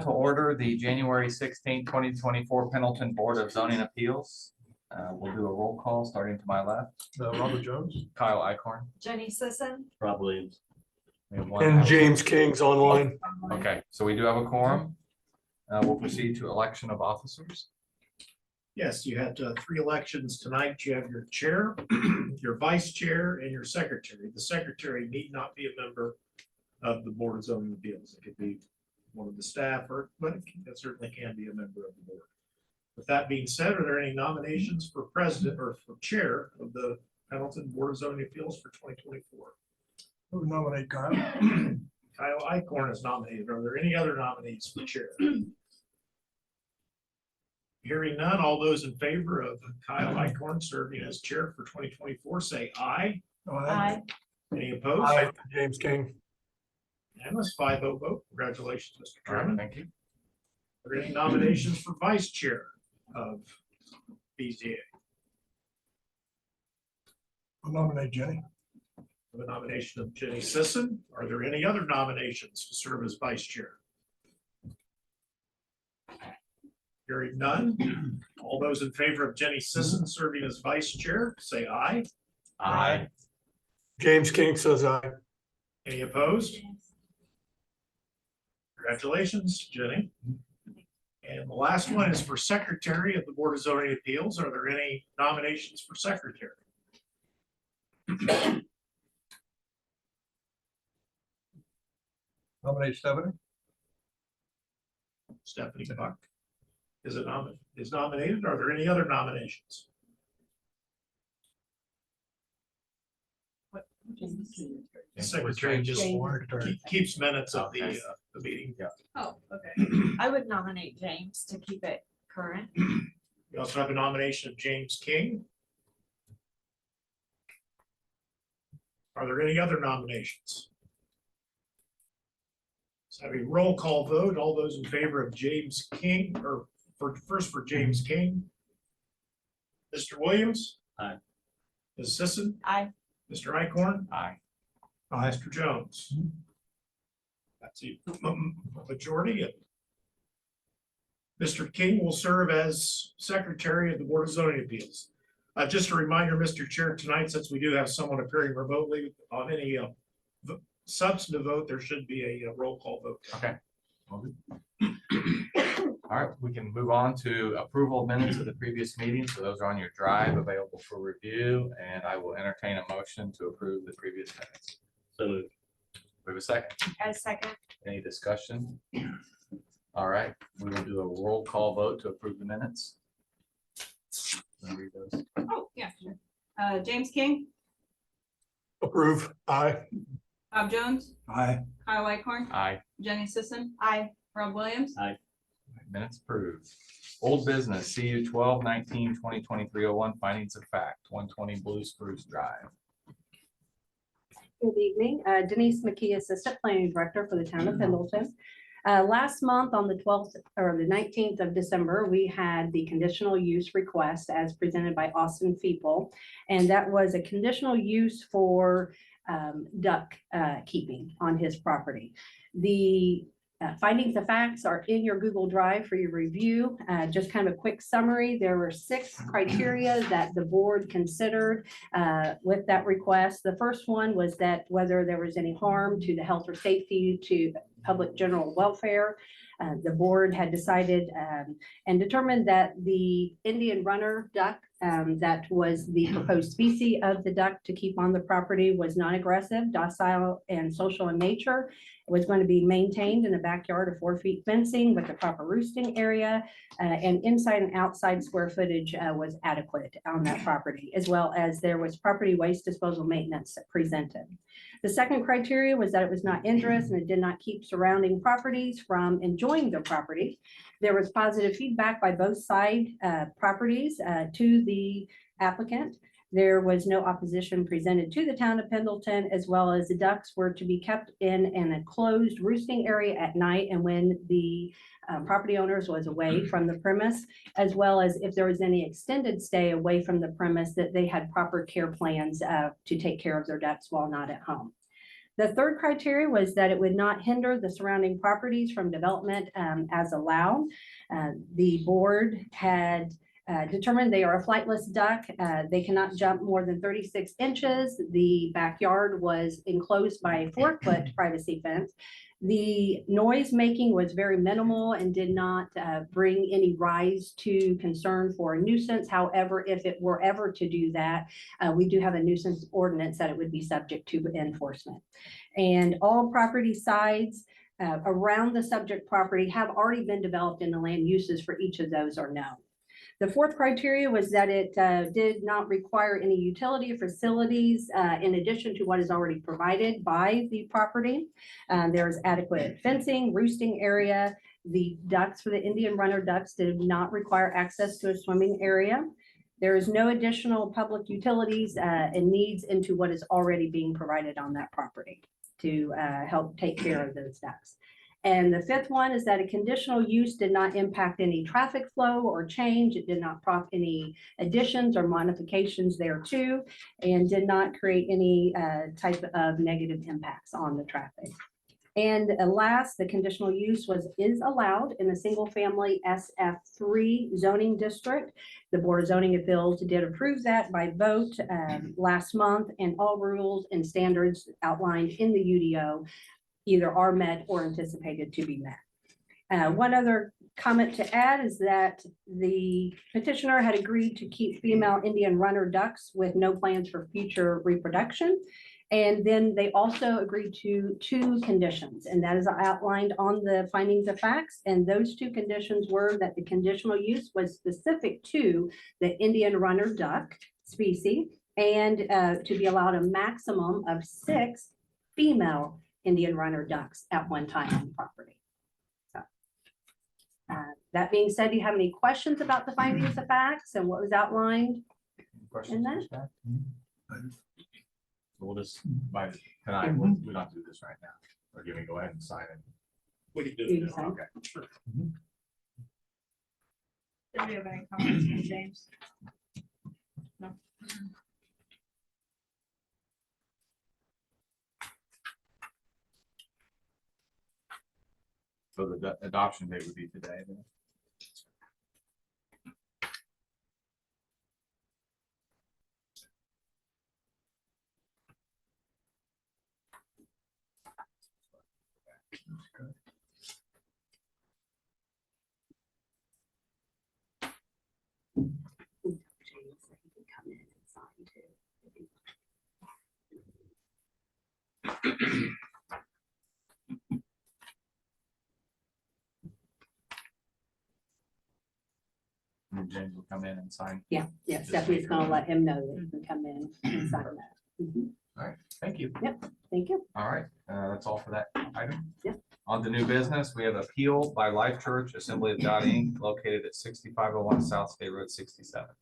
To order the January 16, 2024 Pendleton Board of Zoning Appeals. We'll do a roll call starting to my left. Robert Jones. Kyle Icorn. Jenny Sisson. Rob Williams. We have one And absent. James King's online. Okay, so we do have a quorum. We'll proceed to election of officers. Yes, you had three elections tonight. You have your chair, your vice chair, and your secretary. The secretary need not be a member of the Board of Zoning Appeals. It could be one of the staff, but it certainly can be a member of the board. With that being said, are there any nominations for president or for chair of the Pendleton Board of Zoning Appeals for 2024? Who would nominate Kyle? Kyle Icorn is nominated. Are there any other nominees for chair? Hearing none, all those in favor of Kyle Icorn serving as chair for 2024, say aye. Aye. Any opposed? Aye, James King. Unanimous 5-0 vote. Congratulations, Mr. All right, Chairman. thank you. Are there any nominations for vice chair of BZA? I'll nominate Jenny. The nomination of Jenny Sisson. Are there any other nominations to serve as vice chair? Hearing none. All those in favor of Jenny Sisson serving as vice chair, say aye. Aye. James King says aye. Any opposed? Congratulations, Jenny. And the last one is for secretary of the Board of Zoning Appeals. Are there any nominations for secretary? Nominate Stephanie. Stephanie Buck is nominated. Are there any other nominations? Secretary just keeps minutes of the meeting. Oh, okay. I would nominate James to keep it current. We also have a nomination of James King. Are there any other nominations? Let's have a roll call vote. All those in favor of James King, or for James King. Mr. Williams? Aye. Ms. Sisson? Aye. Mr. Icorn? Aye. Mr. Jones? That's a majority. Mr. King will serve as secretary of the Board of Zoning Appeals. Just a reminder, Mr. Chair, tonight, since we do have someone appearing remotely on any substantive vote, there should be a roll call vote. Okay. All right, we can move on to approval of minutes of the previous meeting. So those are on your drive available for review, and I will entertain a motion to approve the previous minutes. So moved. We have a second. A second. Any discussion? All right, we will do a roll call vote to approve the minutes. Wanna read those? Oh, yeah, sure. James King, Approve. Aye. Bob Jones, Aye. Kyle Icorn, Aye. Jenny Sisson, Aye. Rob Williams. Minutes approved. Old business, CU 12-19-2023-01, findings of fact, 120 Blue Spruce Drive. Good evening, Denise McKee, Assistant Planning Director for the Town of Pendleton. Last month on the 12th or the 19th of December, we had the conditional use request as presented by Austin Feeple. And that was a conditional use for duck keeping on his property. The findings of facts are in your Google Drive for your review. Just kind of a quick summary. There were 6 criteria that the board considered with that request. The first one was that whether there was any harm to the health or safety to public general welfare. The board had decided and determined that the Indian runner duck that was the proposed species of the duck to keep on the property was non-aggressive, docile, and social in nature. It was going to be maintained in a backyard of 4 feet fencing with the proper roosting area, and inside and outside square footage was adequate on that property, as well as there was property waste disposal maintenance presented. The second criteria was that it was not injurious and it did not keep surrounding properties from enjoying the property. There was positive feedback by both side properties to the applicant. There was no opposition presented to the town of Pendleton, as well as the ducks were to be kept in an enclosed roosting area at night and when the property owners was away from the premise, as well as if there was any extended stay away from the premise, that they had proper care plans to take care of their ducks while not at home. The third criteria was that it would not hinder the surrounding properties from development as allowed. The board had determined they are a flightless duck. They cannot jump more than 36 inches. The backyard was enclosed by a 4-foot privacy fence. The noise making was very minimal and did not bring any rise to concern for a nuisance. However, if it were ever to do that, we do have a nuisance ordinance that it would be subject to enforcement. And all property sides around the subject property have already been developed and the land uses for each of those are known. The fourth criteria was that it did not require any utility or facilities in addition to what is already provided by the property. There's adequate fencing, roosting area. The ducks for the Indian runner ducks did not require access to a swimming area. There is no additional public utilities and needs into what is already being provided on that property to help take care of those ducks. And the fifth one is that a conditional use did not impact any traffic flow or change. It did not prompt any additions or modifications thereto, and did not create any type of negative impacts on the traffic. And last, the conditional use is allowed in a single family SF3 zoning district. The Board of Zoning Appeals did approve that by vote last month, and all rules and standards outlined in the UDO either are met or anticipated to be met. One other comment to add is that the petitioner had agreed to keep female Indian runner ducks with no plans for future reproduction. And then they also agreed to 2 conditions, and that is outlined on the findings of facts. And those 2 conditions were that the conditional use was specific to the Indian runner duck species and to be allowed a maximum of 6 female Indian runner ducks at one time on the property. So, that being said, do you have any questions about the findings of facts and what was outlined? Questions? that? for staff? So we'll just, by tonight, we don't do this right now. Or do we go ahead and sign it? We can do You it now. sign. Okay. Did we have any comments from James? No. So the adoption date would be today then? James said he could come in and sign too. And James will come in and sign. Yeah, Stephanie's gonna let him know that he can come in and sign that. Mhm. Thank you. Thank you. All right, that's all for that item. Yeah. On to new business, we have appeal by Life Church Assembly of God Inc. located at 6501 South State Road 67.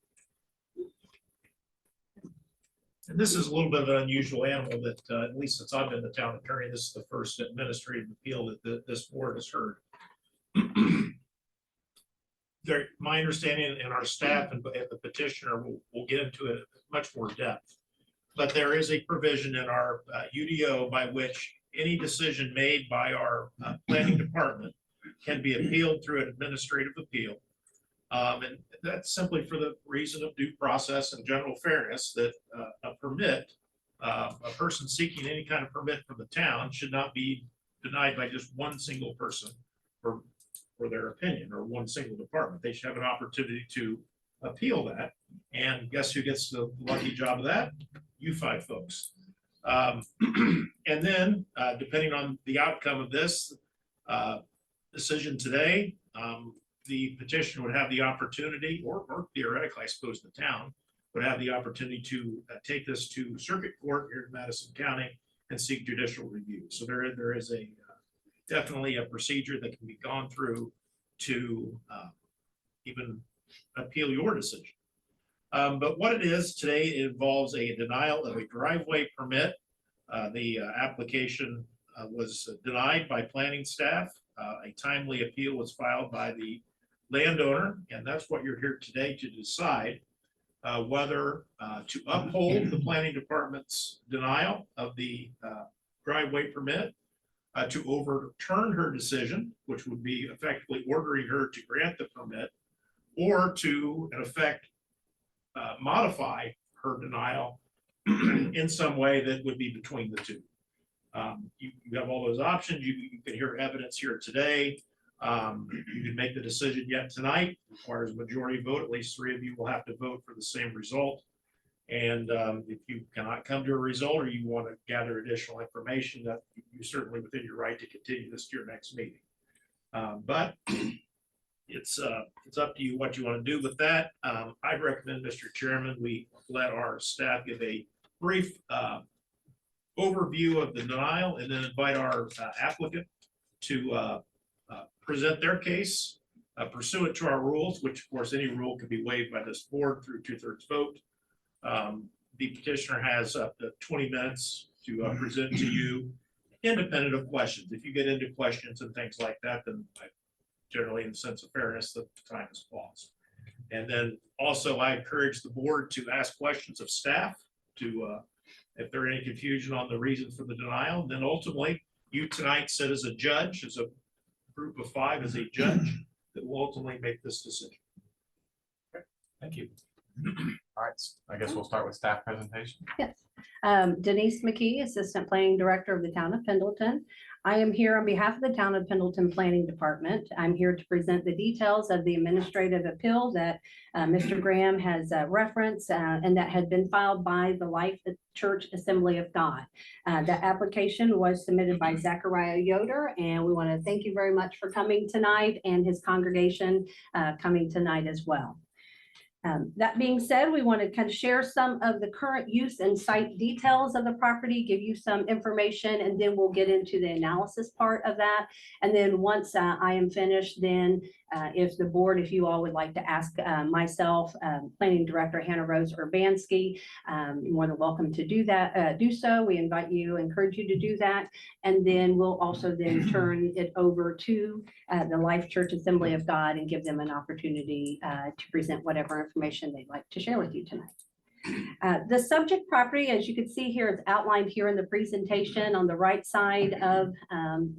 And this is a little bit of an unusual animal that, at least since I've been the town attorney, this is the first administrative appeal that this board has heard. My understanding and our staff and the petitioner will get into it much more depth. But there is a provision in our UDO by which any decision made by our planning department can be appealed through an administrative appeal. And that's simply for the reason of due process and general fairness, that a permit, a person seeking any kind of permit from the town should not be denied by just one single person for their opinion, or one single department. They should have an opportunity to appeal that. And guess who gets the lucky job of that? You 5 folks. And then, depending on the outcome of this decision today, the petitioner would have the opportunity, or theoretically, I suppose the town would have the opportunity to take this to circuit court here in Madison County and seek judicial review. So there is definitely a procedure that can be gone through to even appeal your decision. But what it is today, it involves a denial of a driveway permit. The application was denied by planning staff. A timely appeal was filed by the landowner, and that's what you're here today to decide, whether to uphold the planning department's denial of the driveway permit, to overturn her decision, which would be effectively ordering her to grant the permit, or to, in effect, modify her denial in some way that would be between the two. You have all those options. You can hear evidence here today. You can make the decision yet tonight. Requires a majority vote. At least 3 of you will have to vote for the same result. And if you cannot come to a result, or you want to gather additional information, that you're certainly within your right to continue this to your next meeting. But it's up to you what you want to do with that. I recommend, Mr. Chairman, we let our staff give a brief overview of the denial, and then invite our applicant to present their case pursuant to our rules, which of course any rule can be waived by this board through 2/3 vote. The petitioner has up to 20 minutes to present to you, independent of questions. If you get into questions and things like that, then generally, in the sense of fairness, the time is paused. And then also, I encourage the board to ask questions of staff to, if there are any confusion on the reason for the denial. And then ultimately, you tonight sit as a judge, as a group of 5, as a judge that will ultimately make this decision. Thank you. All right, I guess we'll start with staff presentation. Yes. Denise McKee, Assistant Planning Director of the Town of Pendleton. I am here on behalf of the Town of Pendleton Planning Department. I'm here to present the details of the administrative appeal that Mr. Graham has referenced and that had been filed by the Life Church Assembly of God. The application was submitted by Zachariah Yoder, and we want to thank you very much for coming tonight, and his congregation coming tonight as well. That being said, we want to kind of share some of the current use and site details of the property, give you some information, and then we'll get into the analysis part of that. And then once I am finished, then if the board, if you all would like to ask myself, Planning Director Hannah Rose Urbanski, you're more than welcome to do that. Do so. We invite you, encourage you to do that. And then we'll also then turn it over to the Life Church Assembly of God and give them an opportunity to present whatever information they'd like to share with you tonight. The subject property, as you can see here, is outlined here in the presentation on the right side of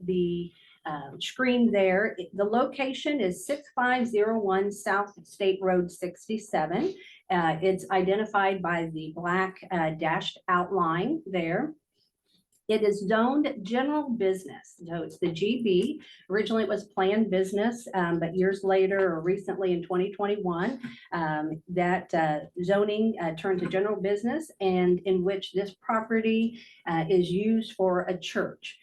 the screen there. The location is 6501 South State Road 67. It's identified by the black dashed outline there. It is zoned general business. So it's the GB. Originally it was planned business, but years later, or recently in 2021, that zoning turned to general business, and in which this property is used for a church.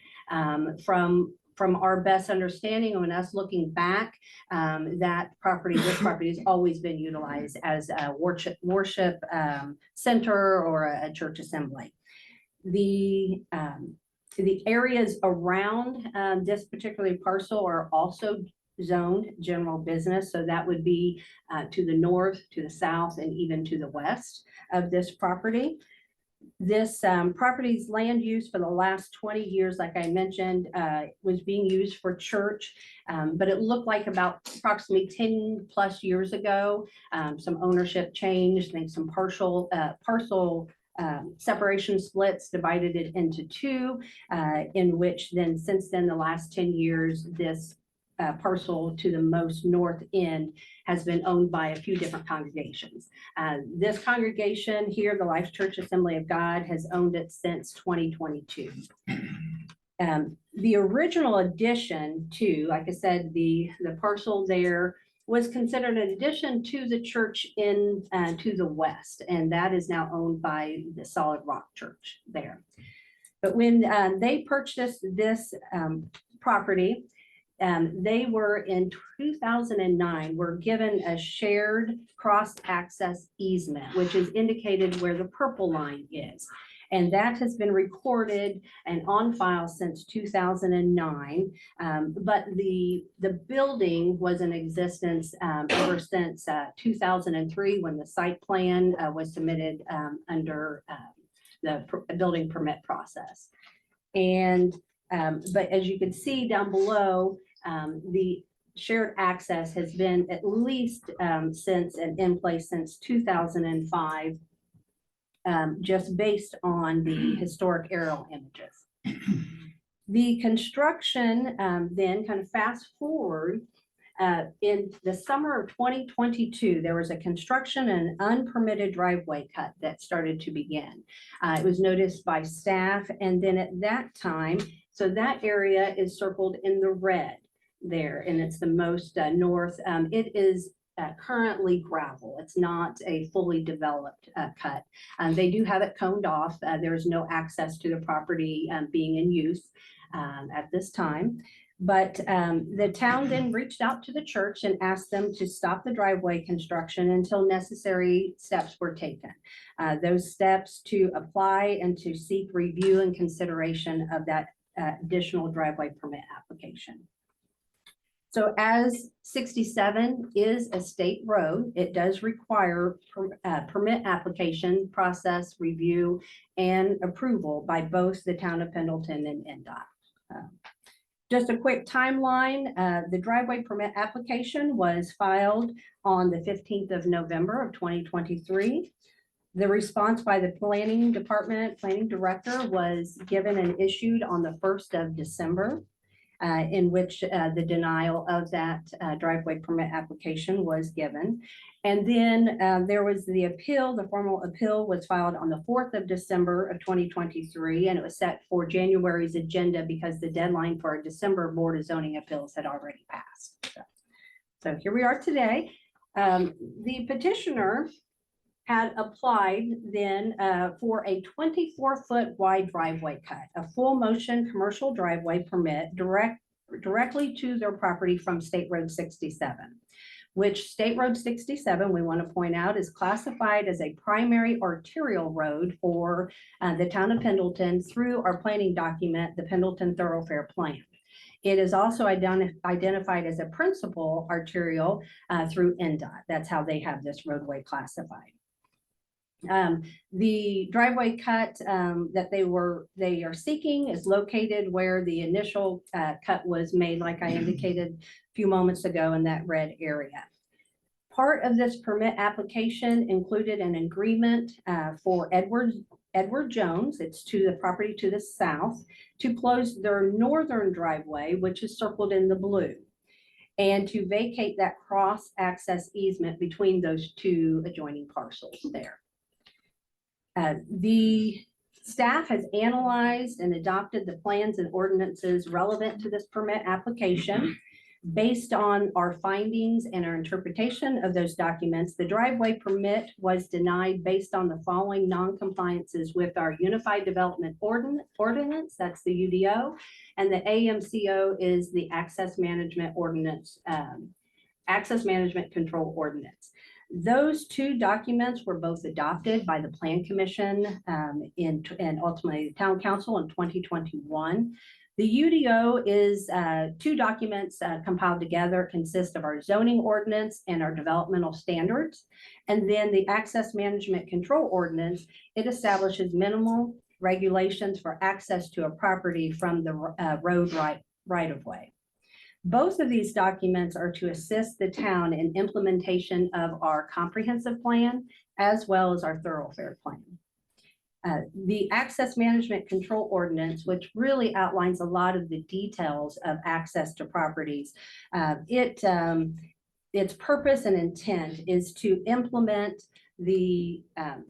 From our best understanding and us looking back, this property has always been utilized as a worship center or a church assembly. The areas around this particular parcel are also zoned general business. So that would be to the north, to the south, and even to the west of this property. This property's land use for the last 20 years, like I mentioned, was being used for church, but it looked like about approximately 10 plus years ago, some ownership changed, I think some parcel separation splits divided it into 2, in which then since then, the last 10 years, this parcel to the most north end has been owned by a few different congregations. This congregation here, the Life Church Assembly of God, has owned it since 2022. The original addition to, like I said, the parcel there was considered an addition to the church in to the west, and that is now owned by the Solid Rock Church there. But when they purchased this property, they were in 2009 were given a shared cross-access easement, which is indicated where the purple line is. And that has been recorded and on file since 2009. But the building was in existence ever since 2003, when the site plan was submitted under the building permit process. And but as you can see down below, the shared access has been at least since and in place since 2005. Just based on the historic aerial images. The construction, then kind of fast forward, in the summer of 2022, there was a construction and unpermitted driveway cut that started to begin. It was noticed by staff, and then at that time, so that area is circled in the red there, and it's the most north. It is currently gravel. It's not a fully developed cut. They do have it coned off. There is no access to the property being in use at this time. But the town then reached out to the church and asked them to stop the driveway construction until necessary steps were taken. Those steps to apply and to seek review and consideration of that additional driveway permit application. So as 67 is a state road, it does require permit application, process, review, and approval by both the town of Pendleton and NDOT. Just a quick timeline, the driveway permit application was filed on the 15th of November of 2023. The response by the planning department, planning director was given and issued on the 1st of December, in which the denial of that driveway permit application was given. And then there was the appeal. The formal appeal was filed on the 4th of December of 2023, and it was set for January's agenda because the deadline for a December Board of Zoning Appeals had already passed. So here we are today. The petitioner had applied then for a 24-foot wide driveway cut, a full motion commercial driveway permit directly to their property from State Road 67. Which State Road 67, we want to point out, is classified as a primary arterial road for the town of Pendleton through our planning document, the Pendleton Thoroughfare Plan. It is also identified as a principal arterial through NDOT. That's how they have this roadway classified. The driveway cut that they are seeking is located where the initial cut was made, like I indicated a few moments ago, in that red area. Part of this permit application included an agreement for Edward Jones, it's to the property to the south, to close their northern driveway, which is circled in the blue, and to vacate that cross access easement between those two adjoining parcels there. The staff has analyzed and adopted the plans and ordinances relevant to this permit application. Based on our findings and our interpretation of those documents, the driveway permit was denied based on the following non-compliances with our Unified Development Ordinance, that's the UDO, and the AMCO is the Access Management Ordinance, Access Management Control Ordinance. Those two documents were both adopted by the Plan Commission and ultimately the Town Council in 2021. The UDO is two documents compiled together, consist of our zoning ordinance and our developmental standards. And then the Access Management Control Ordinance, it establishes minimal regulations for access to a property from the road right of way. Both of these documents are to assist the town in implementation of our comprehensive plan as well as our thoroughfare plan. The Access Management Control Ordinance, which really outlines a lot of the details of access to properties, its purpose and intent is to implement the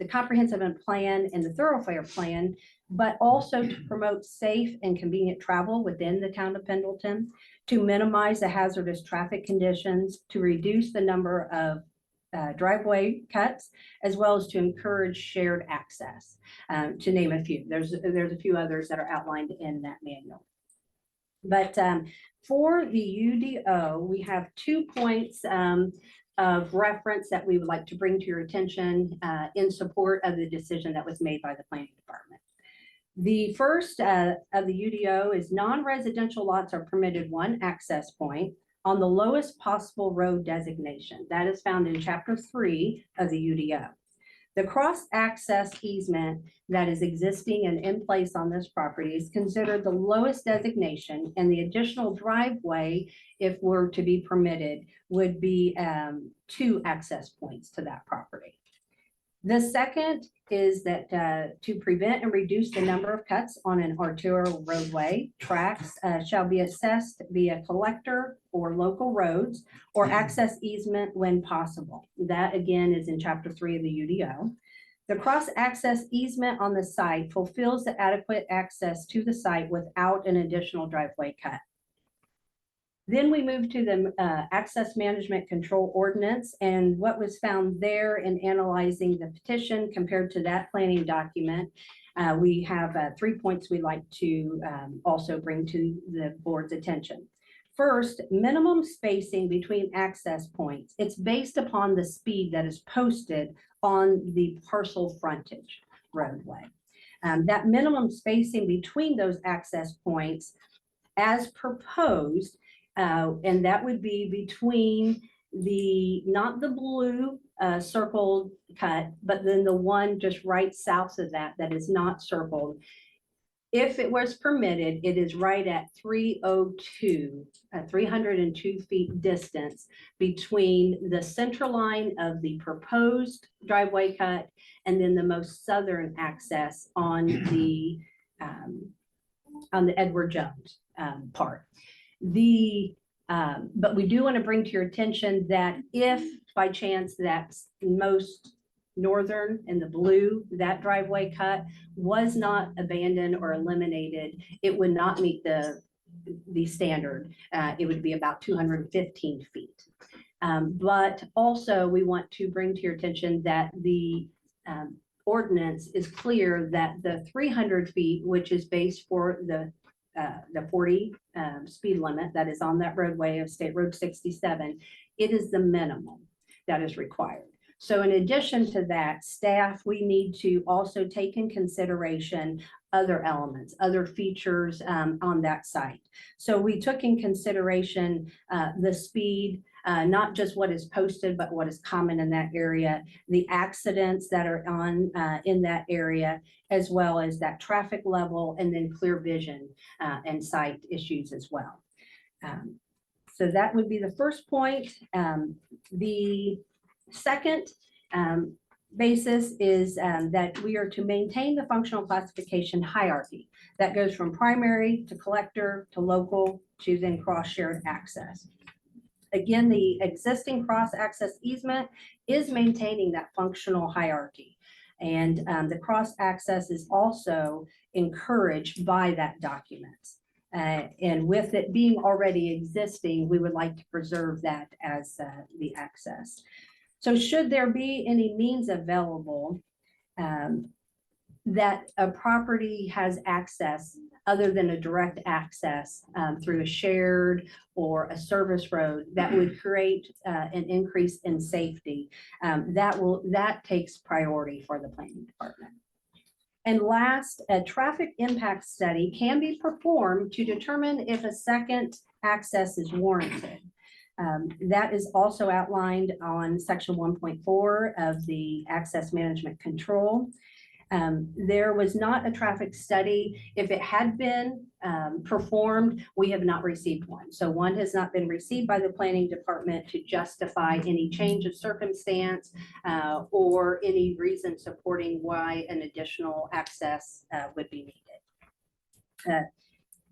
comprehensive plan and the thoroughfare plan, but also to promote safe and convenient travel within the town of Pendleton, to minimize the hazardous traffic conditions, to reduce the number of driveway cuts, as well as to encourage shared access, to name a few. There's a few others that are outlined in that manual. But for the UDO, we have 2 points of reference that we would like to bring to your attention in support of the decision that was made by the planning department. The first of the UDO is non-residential lots are permitted one access point on the lowest possible road designation. That is found in Chapter 3 of the UDO. The cross-access easement that is existing and in place on this property is considered the lowest designation, and the additional driveway, if were to be permitted, would be 2 access points to that property. The second is that to prevent and reduce the number of cuts on an arterial roadway, tracks shall be assessed via collector or local roads or access easement when possible. That again is in chapter 3 of the UDO. The cross-access easement on the site fulfills the adequate access to the site without an additional driveway cut. Then we move to the access management control ordinance, and what was found there in analyzing the petition compared to that planning document. We have 3 points we'd like to also bring to the board's attention. First, minimum spacing between access points. It's based upon the speed that is posted on the parcel frontage roadway. That minimum spacing between those access points as proposed, and that would be between not the blue circled cut, but then the one just right south of that is not circled. If it was permitted, it is right at 302 feet distance between the center line of the proposed driveway cut and then the most southern access on the Edward Jones part. But we do want to bring to your attention that if by chance that's most northern in the blue, that driveway cut was not abandoned or eliminated, it would not meet the standard. It would be about 215 feet. But also we want to bring to your attention that the ordinance is clear that the 300 feet, which is based for the 40 speed limit that is on that roadway of State Road 67, it is the minimum that is required. So in addition to that, staff, we need to also take in consideration other elements, other features on that site. So we took in consideration the speed, not just what is posted, but what is common in that area, the accidents that are on in that area, as well as that traffic level, and then clear vision and sight issues as well. So that would be the first point. The second basis is that we are to maintain the functional classification hierarchy that goes from primary to collector to local to then cross-shared access. Again, the existing cross-access easement is maintaining that functional hierarchy. And the cross-access is also encouraged by that document. And with it being already existing, we would like to preserve that as the access. So should there be any means available that a property has access other than a direct access through a shared or a service road that would create an increase in safety, that takes priority for the planning department. And last, a traffic impact study can be performed to determine if a second access is warranted. That is also outlined on section 1.4 of the access management control. There was not a traffic study. If it had been performed, we have not received one. So one has not been received by the planning department to justify any change of circumstance or any reason supporting why an additional access would be needed.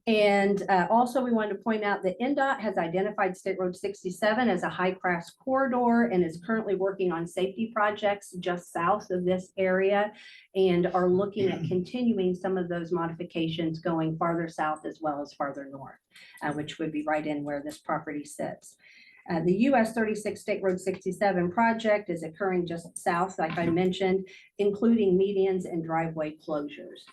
And also we wanted to point out that NDOT has identified State Road 67 as a high-class corridor and is currently working on safety projects just south of this area and are looking at continuing some of those modifications going farther south as well as farther north, which would be right in where this property sits. The US 36 State Road 67 project is occurring just south, like I mentioned, including medians and driveway closures.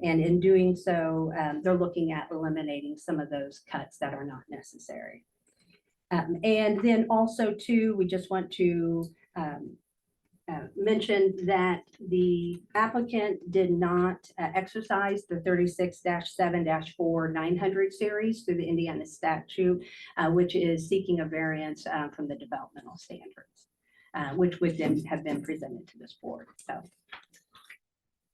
And in doing so, they're looking at eliminating some of those cuts that are not necessary. And then also too, we just want to mention that the applicant did not exercise the 36-7-4 900 series through the Indiana statute, which is seeking a variance from the developmental standards, which would then have been presented to this board. So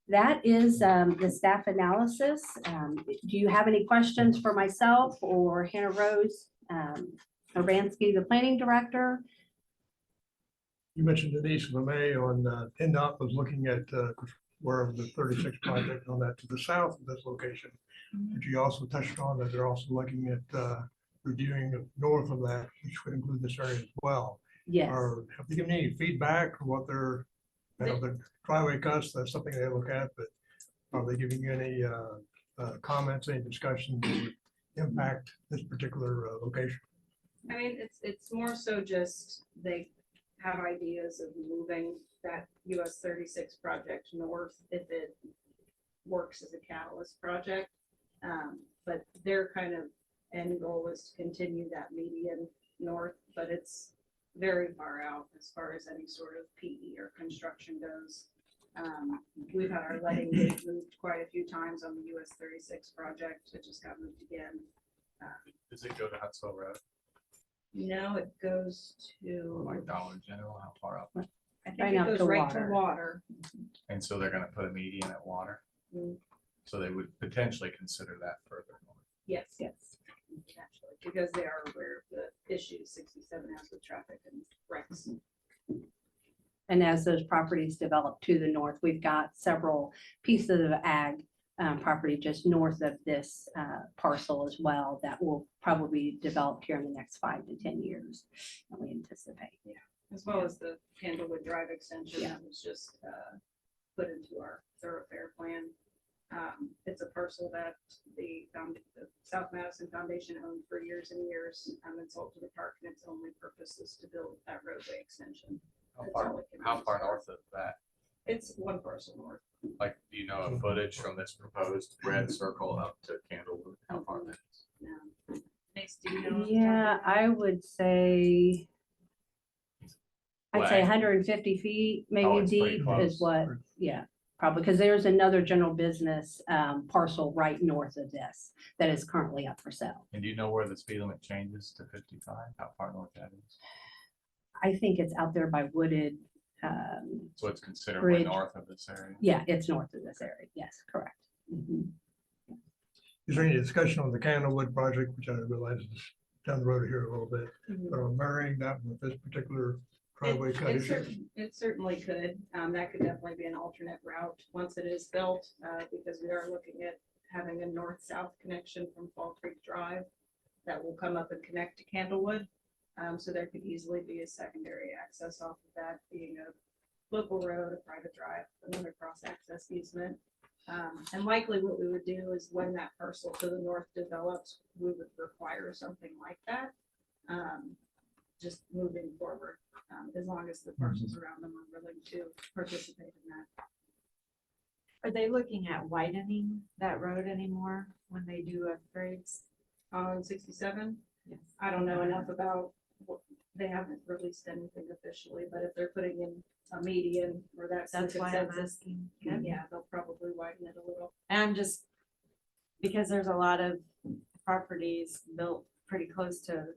that is the staff analysis. Do you have any questions for myself or Hannah Rose Urbanski, the planning director? You mentioned Denise LeMay on, NDOT was looking at, where the 36 project on that to the south of this location. But you also touched on that they're also looking at, reviewing north of that, which would include this area as well. Yes. Or have they given any feedback on what their, you know, the driveway cuts, that's something they look at, but are they giving you any comments, any discussions that would impact this particular location? I mean, it's more so just they have ideas of moving that US 36 project north if it works as a catalyst project. But their kind of end goal is to continue that median north, but it's very far out as far as any sort of PE or construction goes. We've had our letting date moved quite a few times on the US 36 project. It just got moved again. Does it go to Huntsville Road No, it goes or to, like Dollar General? How far up? I Right think up it to goes right to water. water. And so they're gonna put a median at Water. Mm. So they would potentially consider that further north. Yes, Yes. actually, because they are aware of the issues 67 has with traffic and wrecks. And as those properties develop to the north, we've got several pieces of ag property just north of this parcel as well that will probably be developed here in the next 5 to 10 years. that we anticipate. As well as the Candlewood Drive extension Yeah. that was just put into our thoroughfare plan. It's a parcel that the South Madison Foundation owned for years and years. It's sold to the park and its only purpose is to build that roadway extension. How That's far, all it can how be. far north of that? It's one parcel north. Like, do you know a footage from this proposed red circle up to Candlewood? How far that is? Now, Next, do you know? off the top of Yeah, your head? I would say, I'd say Flag. 150 feet, Oh, maybe it's pretty deep close. is what, yeah, probably, because there's another general business parcel right north of this that is currently up for sale. And do you know where the speed limit changes to 55? How far north that is? I think it's out there by Wooded. So it's considerably Bridge. north of this area. Yeah, it's north of this area. Yes, correct. Mhm. Is there any discussion on the Candlewood project, which I realize is down the road here a little bit, Mhm. but on marrying that with this particular driveway cut It issue? it certainly could. That could definitely be an alternate route once it is built, because we are looking at having a north-south connection from Fall Creek Drive that will come up and connect to Candlewood. So there could easily be a secondary access off of that, being a local road, a private drive, another cross-access easement. And likely what we would do is when that parcel to the north develops, we would require something like that. Just moving forward, as long as the parcels around them are willing to participate in that. Are they looking at widening that road anymore when they do upgrades? On 67, Yes. I don't know enough about, they haven't released anything officially, but if they're putting in a median or that's the That's why I'm consensus, asking. yeah, they'll probably widen it a little. And I'm just, because there's a lot of properties built pretty close to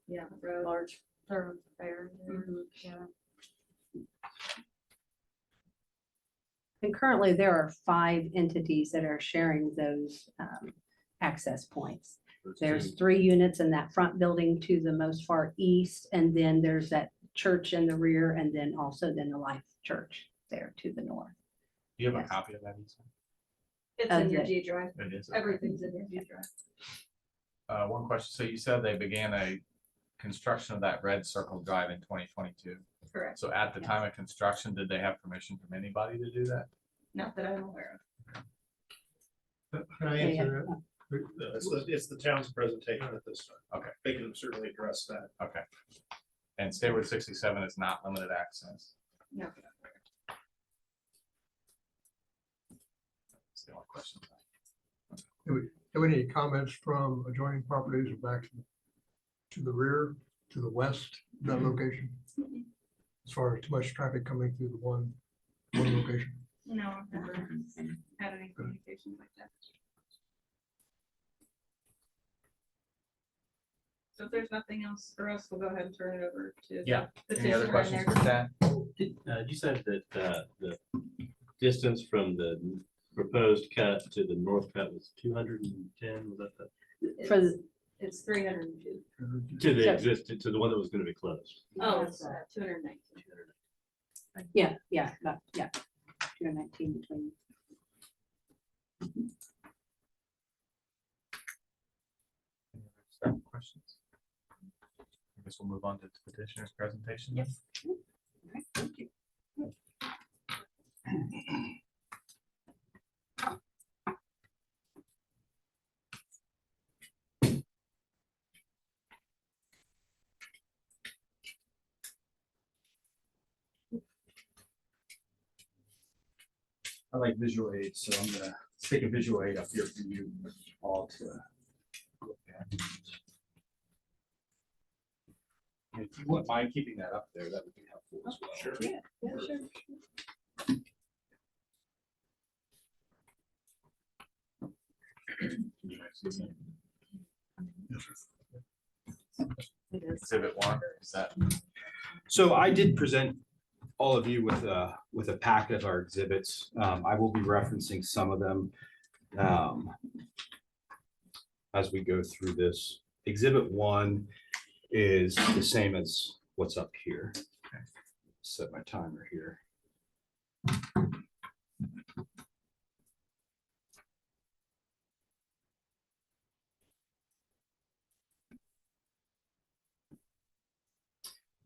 Yeah, the road. large thoroughfare. Mhm. Yeah. And currently, there are 5 entities that are sharing those access points. There's 3 units in that front building to the most far east, and then there's that church in the rear, and then also then the Life Church there to the north. Do you have a Yes. copy of that? Ethan? It's in your Okay. G drive. It is. okay. Everything's in your G drive. One question. So you said they began a construction of that red circle drive in 2022. Correct. So at the Yes. time of construction, did they have permission from anybody to do that? Not that I'm aware of. Can I Yeah, answer that? It's the town's presentation at this time. Okay. They can certainly address that. Okay. And Stayward 67 is not limited access. No. That's the only question. Have any comments from adjoining properties or back to the rear, to the west, of that location? As far as too much traffic coming through the one location? No, I've never had any communications like that. So if there's nothing else for us, we'll go ahead and turn it over to. Yeah. the Any other petitioner and questions their- for Chad? You said that the distance from the proposed cut to the north cut was 210, was that the? For, It's 302. To the So- existing, to the one that was gonna be closed. Oh, Yes, it's 219. Yeah, 219 between. Any other staff questions? I guess we'll move on to the petitioner's presentation. Yes. All right, thank you. I like visual aids, so I'm gonna stick a visual aid up here for you all to look at. And if you wouldn't mind keeping that up there, that would be helpful as well. Sure. Yeah, sure. It is. Exhibit 1, is that? So I did present all of you with a packet of our exhibits. I will be referencing some of them as we go through this. Exhibit 1 is the same as what's up here. Set my timer here.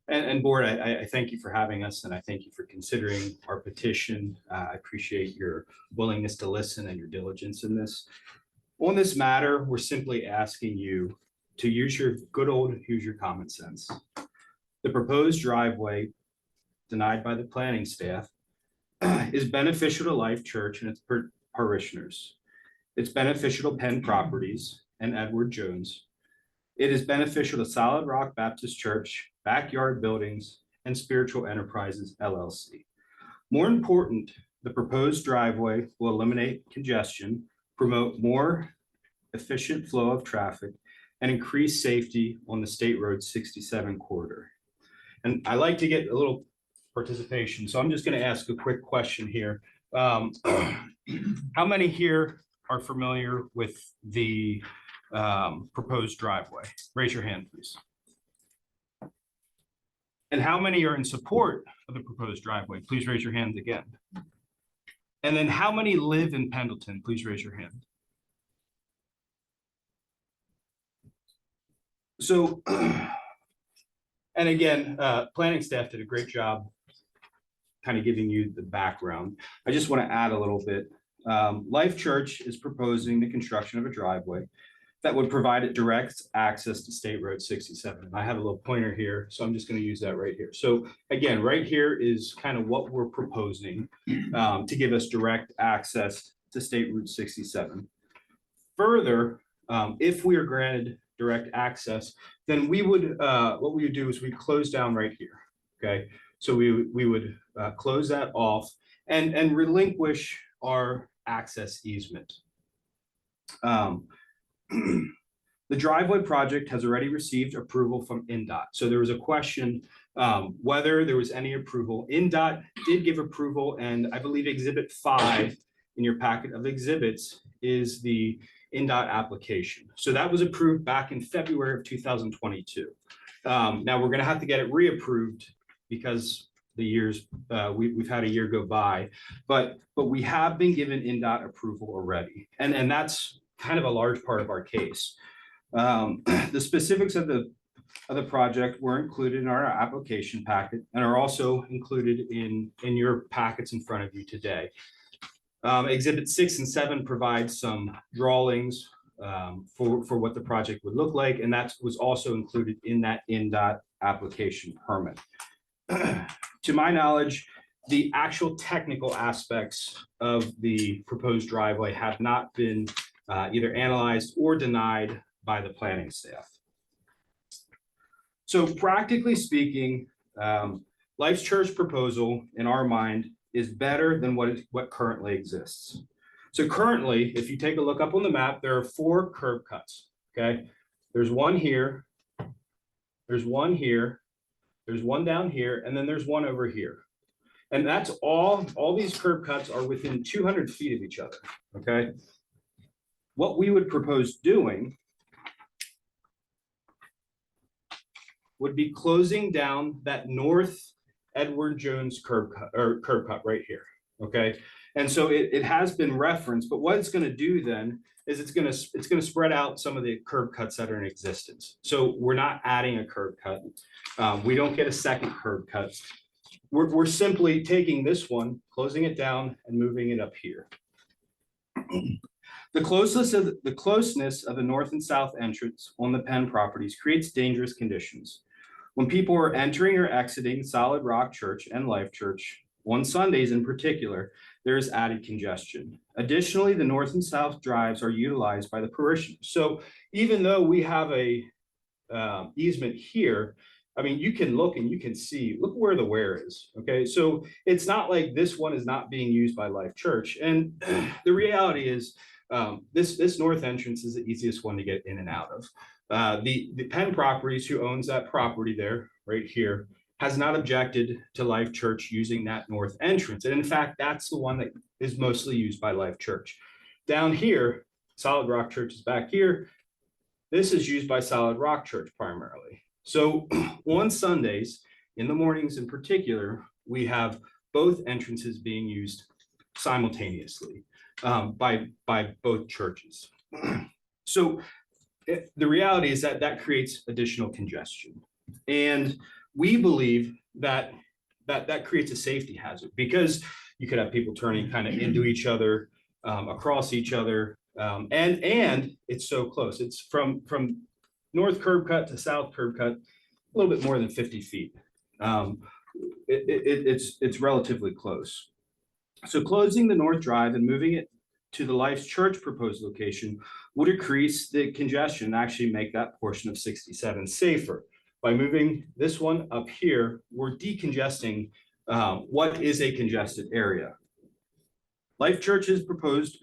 And board, I thank you for having us and I thank you for considering our petition. I appreciate your willingness to listen and your diligence in this. On this matter, we're simply asking you to use your use your common sense. The proposed driveway denied by the planning staff is beneficial to Life Church and its parishioners. It's beneficial to Penn Properties and Edward Jones. It is beneficial to Solid Rock Baptist Church, Backyard Buildings, and Spiritual Enterprises LLC. More important, the proposed driveway will eliminate congestion, promote more efficient flow of traffic, and increase safety on the State Road 67 corridor. And I like to get a little participation, so I'm just going to ask a quick question here. How many here are familiar with the proposed driveway? Raise your hand, please. And how many are in support of the proposed driveway? Please raise your hands again. And then how many live in Pendleton? Please raise your hand. So, and again, planning staff did a great job kind of giving you the background. I just want to add a little bit. Life Church is proposing the construction of a driveway that would provide it direct access to State Road 67. I have a little pointer here, so I'm just going to use that right here. So again, right here is kind of what we're proposing to give us direct access to State Route 67. Further, if we are granted direct access, then we would, what we would do is we close down right here, okay? So we would close that off and relinquish our access easement. The driveway project has already received approval from INDOT. So there was a question whether there was any approval. INDOT did give approval, and I believe Exhibit 5 in your packet of exhibits is the INDOT application. So that was approved back in February of 2022. Now we're going to have to get it reapproved because the years we've had a year go by, but we have been given INDOT approval already, and that's kind of a large part of our case. The specifics of the project were included in our application packet and are also included in your packets in front of you today. Exhibit 6 and 7 provide some drawings for what the project would look like, and that was also included in that INDOT application permit. To my knowledge, the actual technical aspects of the proposed driveway have not been either analyzed or denied by the planning staff. So practically speaking, Life's Church proposal in our mind is better than what currently exists. So currently, if you take a look up on the map, there are 4 curb cuts, okay? There's one here, there's one here, there's one down here, and then there's one over here. And that's all these curb cuts are within 200 feet of each other, okay? What we would propose doing would be closing down that North Edward Jones curb cut right here, okay? And so it has been referenced, but what it's gonna do then is it's gonna spread out some of the curb cuts that are in existence. So we're not adding a curb cut. We don't get a second curb cut. We're simply taking this one, closing it down and moving it up here. The closeness of the north and south entrance on the Penn properties creates dangerous conditions. When people are entering or exiting Solid Rock Church and Life Church, on Sundays in particular, there is added congestion. Additionally, the north and south drives are utilized by the parishioners. So even though we have a easement here, I mean, you can look and you can see, look where the wear is, okay? So it's not like this one is not being used by Life Church. And the reality is this north entrance is the easiest one to get in and out of. The Penn Properties, who owns that property there, right here, has not objected to Life Church using that north entrance. And in fact, that's the one that is mostly used by Life Church. Down here, Solid Rock Church is back here. This is used by Solid Rock Church primarily. So on Sundays, in the mornings in particular, we have both entrances being used simultaneously by both churches. So the reality is that creates additional congestion. And we believe that creates a safety hazard because you could have people turning kind of into each other, across each other, and it's so close. It's from north curb cut to south curb cut, a little bit more than 50 feet. It's relatively close. So closing the north drive and moving it to the Life Church proposed location would increase the congestion and actually make that portion of 67 safer. By moving this one up here, we're decongesting what is a congested area. Life Church's proposed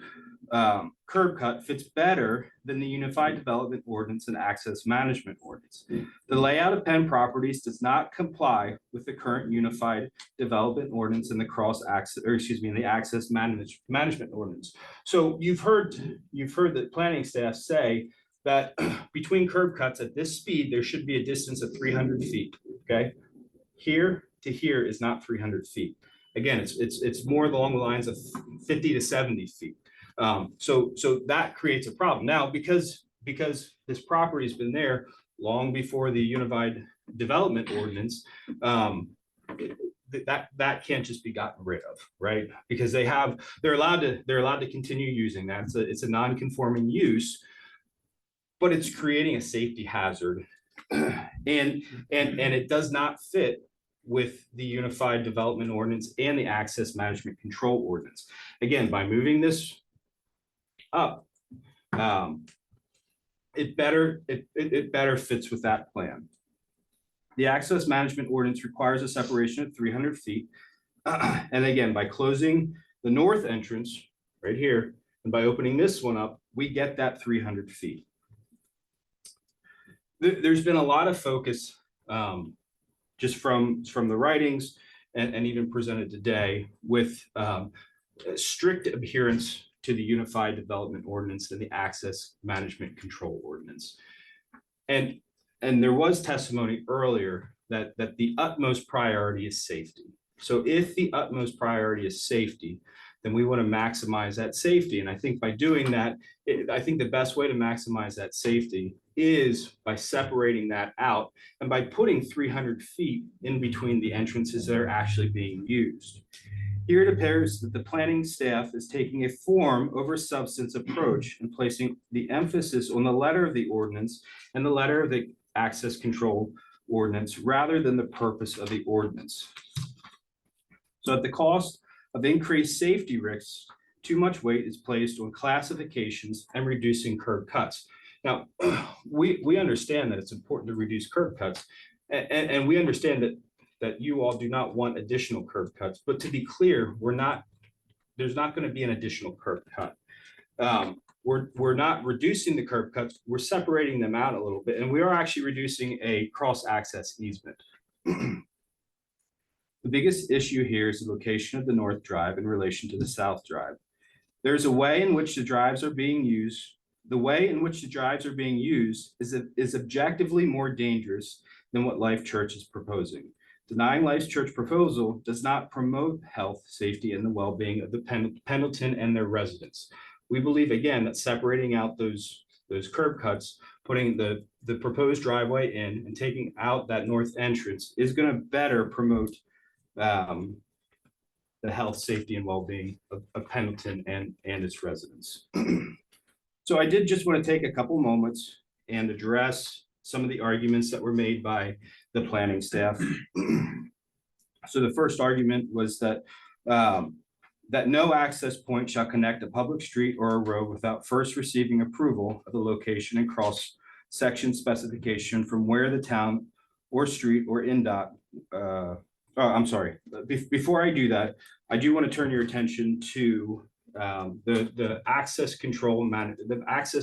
curb cut fits better than the Unified Development Ordinance and Access Management Ordinance. The layout of Penn Properties does not comply with the current Unified Development Ordinance and the Access Management Ordinance. So you've heard the planning staff say that between curb cuts at this speed, there should be a distance of 300 feet, okay? Here to here is not 300 feet. Again, it's more along the lines of 50 to 70 feet. So that creates a problem. Now, because this property has been there long before the Unified Development Ordinance, that can't just be gotten rid of, right? Because they're allowed to continue using that. It's a non-conforming use, but it's creating a safety hazard, and it does not fit with the Unified Development Ordinance and the Access Management Control Ordinance. Again, by moving this up, it better fits with that plan. The Access Management Ordinance requires a separation of 300 feet. And again, by closing the north entrance right here, and by opening this one up, we get that 300 feet. There's been a lot of focus just from the writings and even presented today with strict adherence to the Unified Development Ordinance and the Access Management Control Ordinance. And there was testimony earlier that the utmost priority is safety. So if the utmost priority is safety, then we want to maximize that safety. And I think by doing that, I think the best way to maximize that safety is by separating that out and by putting 300 feet in between the entrances that are actually being used. Here it appears that the planning staff is taking a form over substance approach and placing the emphasis on the letter of the ordinance and the letter of the access control ordinance rather than the purpose of the ordinance. So at the cost of increased safety risks, too much weight is placed on classifications and reducing curb cuts. Now, we understand that it's important to reduce curb cuts, and we understand that you all do not want additional curb cuts, but to be clear, there's not going to be an additional curb cut. We're not reducing the curb cuts, we're separating them out a little bit, and we are actually reducing a cross-access easement. The biggest issue here is the location of the North Drive in relation to the South Drive. There's a way in which the drives are being used. The way in which the drives are being used is objectively more dangerous than what Life Church is proposing. Denying Life Church proposal does not promote health, safety, and the well-being of the Pendleton and their residents. We believe, again, that separating out those curb cuts, putting the proposed driveway in and taking out that north entrance is going to better promote the health, safety, and well-being of Pendleton and its residents. So I did just want to take a couple moments and address some of the arguments that were made by the planning staff. So the first argument was that that no access point shall connect a public street or a road without first receiving approval of the location and cross section specification from where the town or street or INDOT. I'm sorry, before I do that, I do want to turn your attention to the access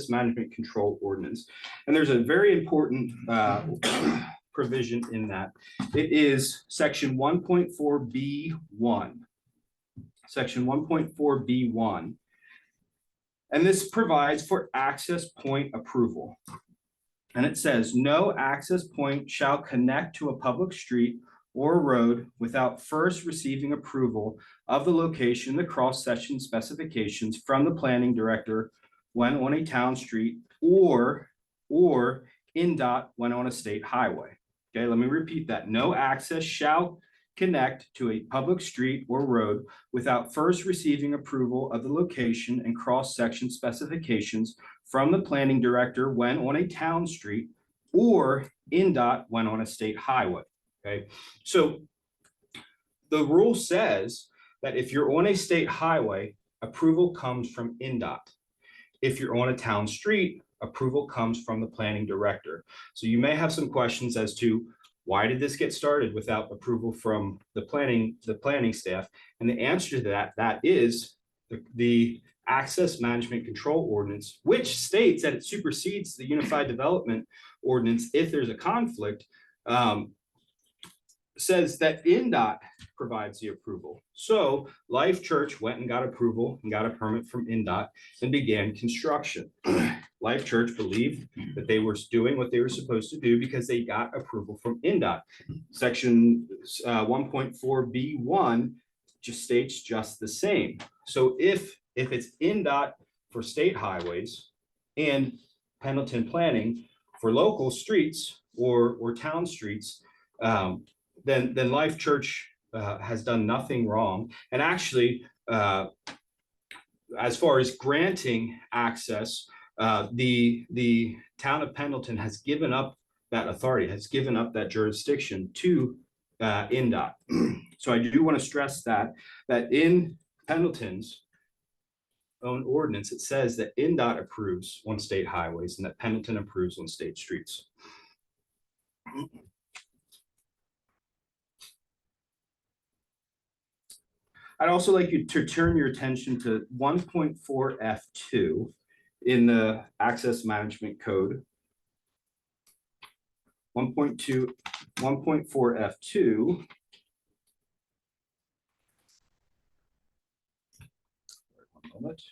management control ordinance. And there's a very important provision in that. It is section 1.4B1. Section 1.4B1. And this provides for access point approval. And it says, no access point shall connect to a public street or road without first receiving approval of the location, the cross-section specifications from the planning director when on a town street or INDOT when on a state highway. Okay, let me repeat that. No access shall connect to a public street or road without first receiving approval of the location and cross-section specifications from the planning director when on a town street or INDOT when on a state highway. Okay, so the rule says that if you're on a state highway, approval comes from INDOT. If you're on a town street, approval comes from the planning director. So you may have some questions as to why did this get started without approval from the planning staff? And the answer to that is the access management control ordinance, which states that it supersedes the unified development ordinance if there's a conflict. Says that INDOT provides the approval. So Life Church went and got approval and got a permit from INDOT and began construction. Life Church believed that they were doing what they were supposed to do because they got approval from INDOT. Section 1.4B1 just states just the same. So if it's INDOT for state highways and Pendleton planning for local streets or town streets, then Life Church has done nothing wrong. And actually, as far as granting access, the town of Pendleton has given up that authority, has given up that jurisdiction to INDOT. So I do want to stress that in Pendleton's own ordinance, it says that INDOT approves on state highways and that Pendleton approves on state streets. I'd also like you to turn your attention to 1.4F2 in the Access Management Code. 1.4F2. One moment.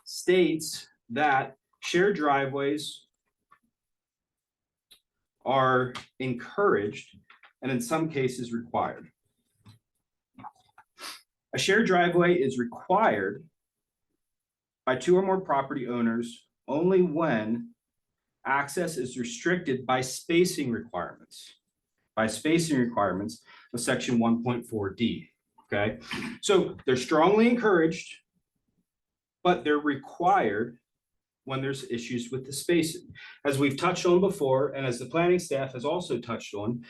States that shared driveways are encouraged and in some cases required. A shared driveway is required by two or more property owners only when access is restricted by spacing requirements. By spacing requirements of section 1.4D. Okay, so they're strongly encouraged, but they're required when there's issues with the spacing. As we've touched on before, and as the planning staff has also touched on,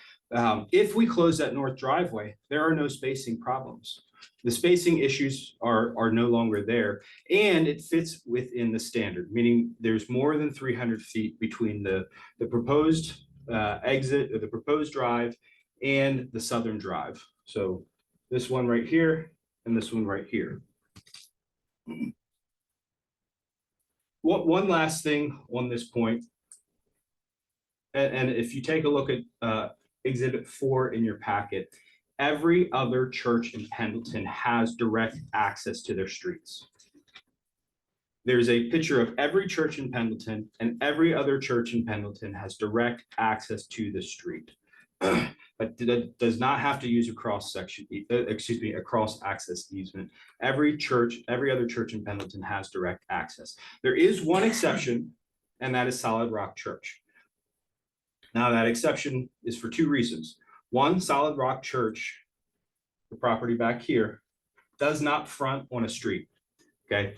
if we close that north driveway, there are no spacing problems. The spacing issues are no longer there, and it fits within the standard, meaning there's more than 300 feet between the proposed exit or the proposed drive and the southern drive. So this one right here, and this one right here. One last thing on this point. And if you take a look at Exhibit 4 in your packet, every other church in Pendleton has direct access to their streets. There's a picture of every church in Pendleton, and every other church in Pendleton has direct access to the street. But does not have to use a cross access easement. Every other church in Pendleton has direct access. There is one exception, and that is Solid Rock Church. Now, that exception is for two reasons. One, Solid Rock Church, the property back here, does not front on a street, okay?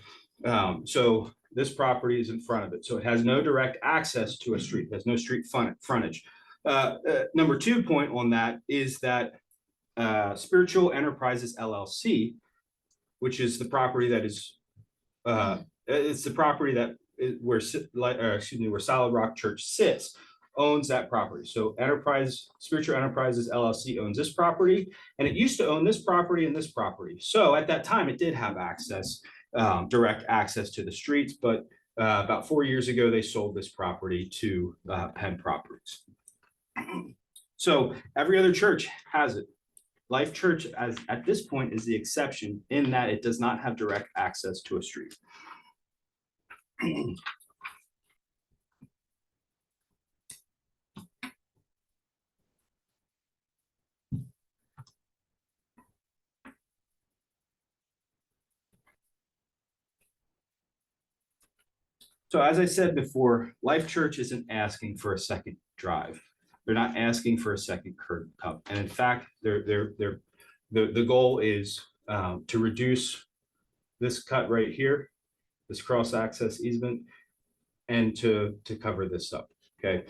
So this property is in front of it, so it has no direct access to a street. There's no street frontage. Number 2 point on that is that Spiritual Enterprises LLC, which is the property that is, it's the property that is where Solid Rock Church sits, owns that property. So Spiritual Enterprises LLC owns this property, and it used to own this property and this property. So at that time, it did have access, direct access to the streets, but about 4 years ago, they sold this property to Penn Properties. So every other church has it. Life Church, at this point, is the exception in that it does not have direct access to a street. So as I said before, Life Church isn't asking for a second drive. They're not asking for a second curb cut. And in fact, the goal is to reduce this cut right here, this cross access easement, and to cover this up, okay?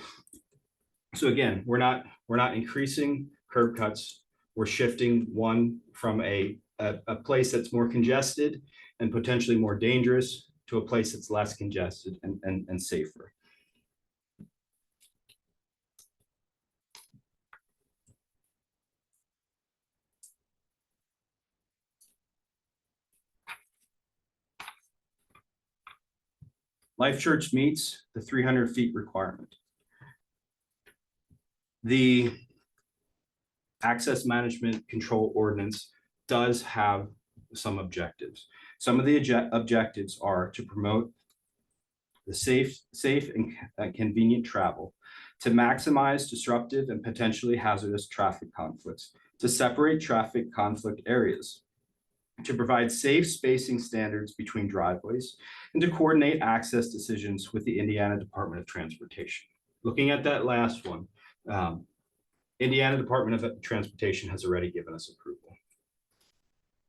So again, we're not increasing curb cuts. We're shifting one from a place that's more congested and potentially more dangerous to a place that's less congested and safer. Life Church meets the 300 feet requirement. The access management control ordinance does have some objectives. Some of the objectives are to promote the safe and convenient travel, to maximize disruptive and potentially hazardous traffic conflicts, to separate traffic conflict areas, to provide safe spacing standards between driveways, and to coordinate access decisions with the Indiana Department of Transportation. Looking at that last one, Indiana Department of Transportation has already given us approval.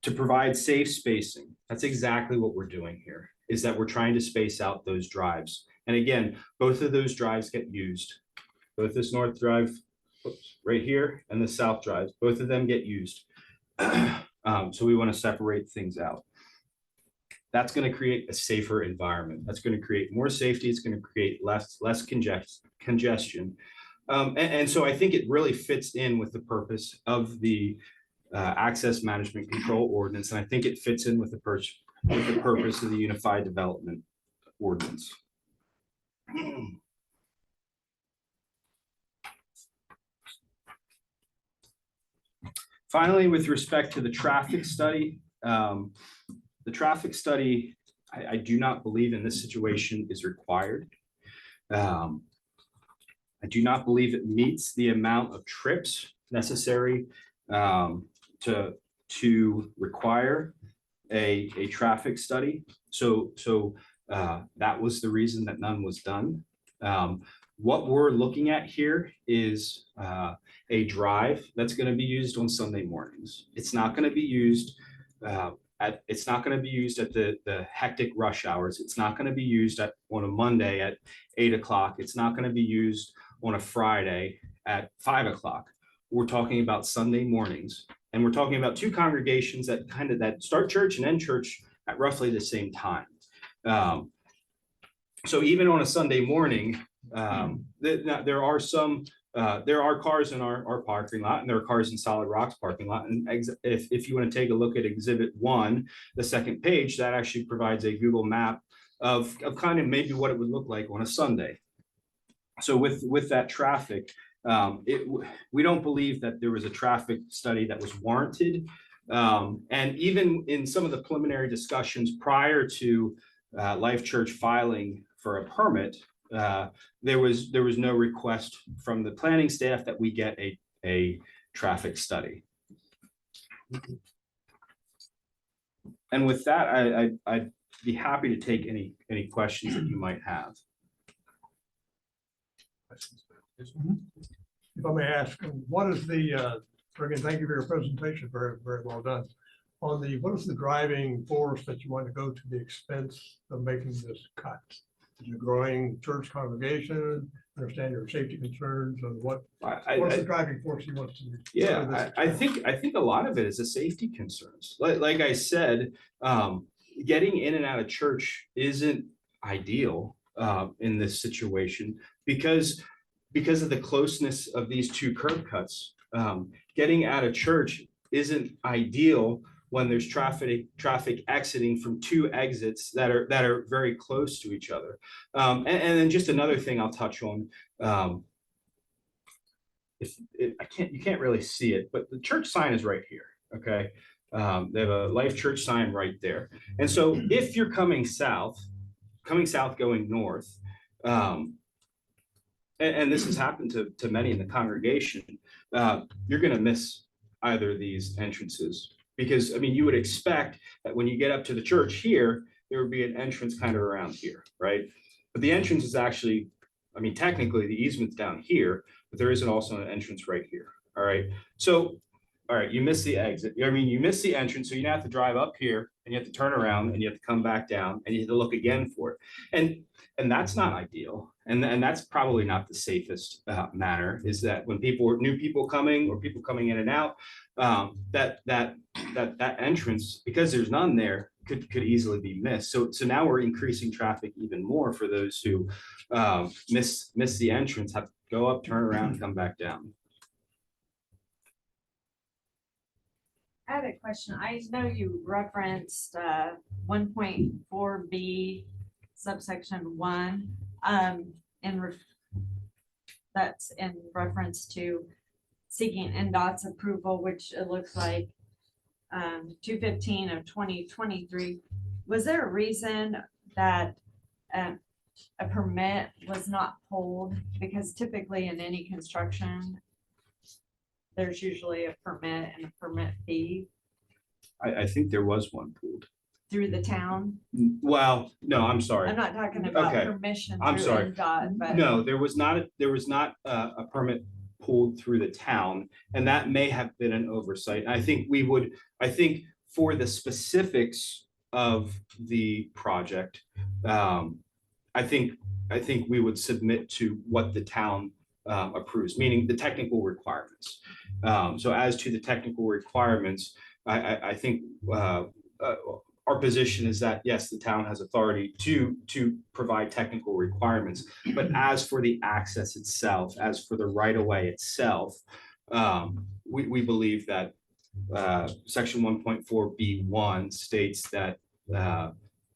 To provide safe spacing, that's exactly what we're doing here, is that we're trying to space out those drives. And again, both of those drives get used. Both this north drive, right here, and the south drives, both of them get used. So we want to separate things out. That's going to create a safer environment. That's going to create more safety. It's going to create less congestion. And so I think it really fits in with the purpose of the access management control ordinance. And I think it fits in with the purpose of the Unified Development Ordinance. Finally, with respect to the traffic study, I do not believe in this situation is required. I do not believe it meets the amount of trips necessary to require a traffic study. So that was the reason that none was done. What we're looking at here is a drive that's going to be used on Sunday mornings. It's not going to be used at the hectic rush hours. It's not going to be used on a Monday at 8 o'clock. It's not going to be used on a Friday at 5 o'clock. We're talking about Sunday mornings, and we're talking about two congregations that start church and end church at roughly the same time. So even on a Sunday morning, there are some there are cars in our parking lot and there are cars in Solid Rock's parking lot. And if you want to take a look at Exhibit 1, the second page, that actually provides a Google map of kind of maybe what it would look like on a Sunday. So with that traffic, we don't believe that there was a traffic study that was warranted. And even in some of the preliminary discussions prior to Life Church filing for a permit, there was no request from the planning staff that we get a traffic study. And with that, I'd be happy to take any questions that you might have. If I may ask, what is the, again, thank you for your presentation, very, very well done. On the, what is the driving force that you want to go to the expense of making this cut? Is it growing church congregation, understand your safety concerns, and what's the driving force you want to? Yeah, I think a lot of it is the safety concerns. Like I said, getting in and out of church isn't ideal in this situation because of the closeness of these two curb cuts. Getting out of church isn't ideal when there's traffic exiting from two exits that are very close to each other. And then just another thing I'll touch on. You can't really see it, but the church sign is right here. Okay, they have a Life Church sign right there. And so if you're coming south going north, and this has happened to many in the congregation, you're going to miss either of these entrances. Because, I mean, you would expect that when you get up to the church here, there would be an entrance kind of around here, right? But the entrance is actually, I mean, technically the easement's down here, but there isn't also an entrance right here, all right? So, all right, you miss the exit. I mean, you miss the entrance, so you have to drive up here and you have to turn around and you have to come back down and you have to look again for it. And that's not ideal. And that's probably not the safest manner, is that when new people coming or people coming in and out, that entrance, because there's none there, could easily be missed. So now we're increasing traffic even more for those who miss the entrance, have to go up, turn around, come back down. I had a question. I know you referenced 1.4B subsection 1. That's in reference to seeking NDOT's approval, which it looks like 2/15 of 2023. Was there a reason that a permit was not pulled? Because typically in any construction, there's usually a permit and a permit fee I think there was one pulled. through the town. Well, no, I'm sorry. I'm not talking about Okay. permission I'm through sorry. NDOT, but. No, there was not a permit pulled through the town, and that may have been an oversight. I think for the specifics of the project, I think we would submit to what the town approves, meaning the technical requirements. So as to the technical requirements, I think our position is that, yes, the town has authority to provide technical requirements, but as for the access itself, as for the right-of-way itself, we believe that section 1.4B1 states that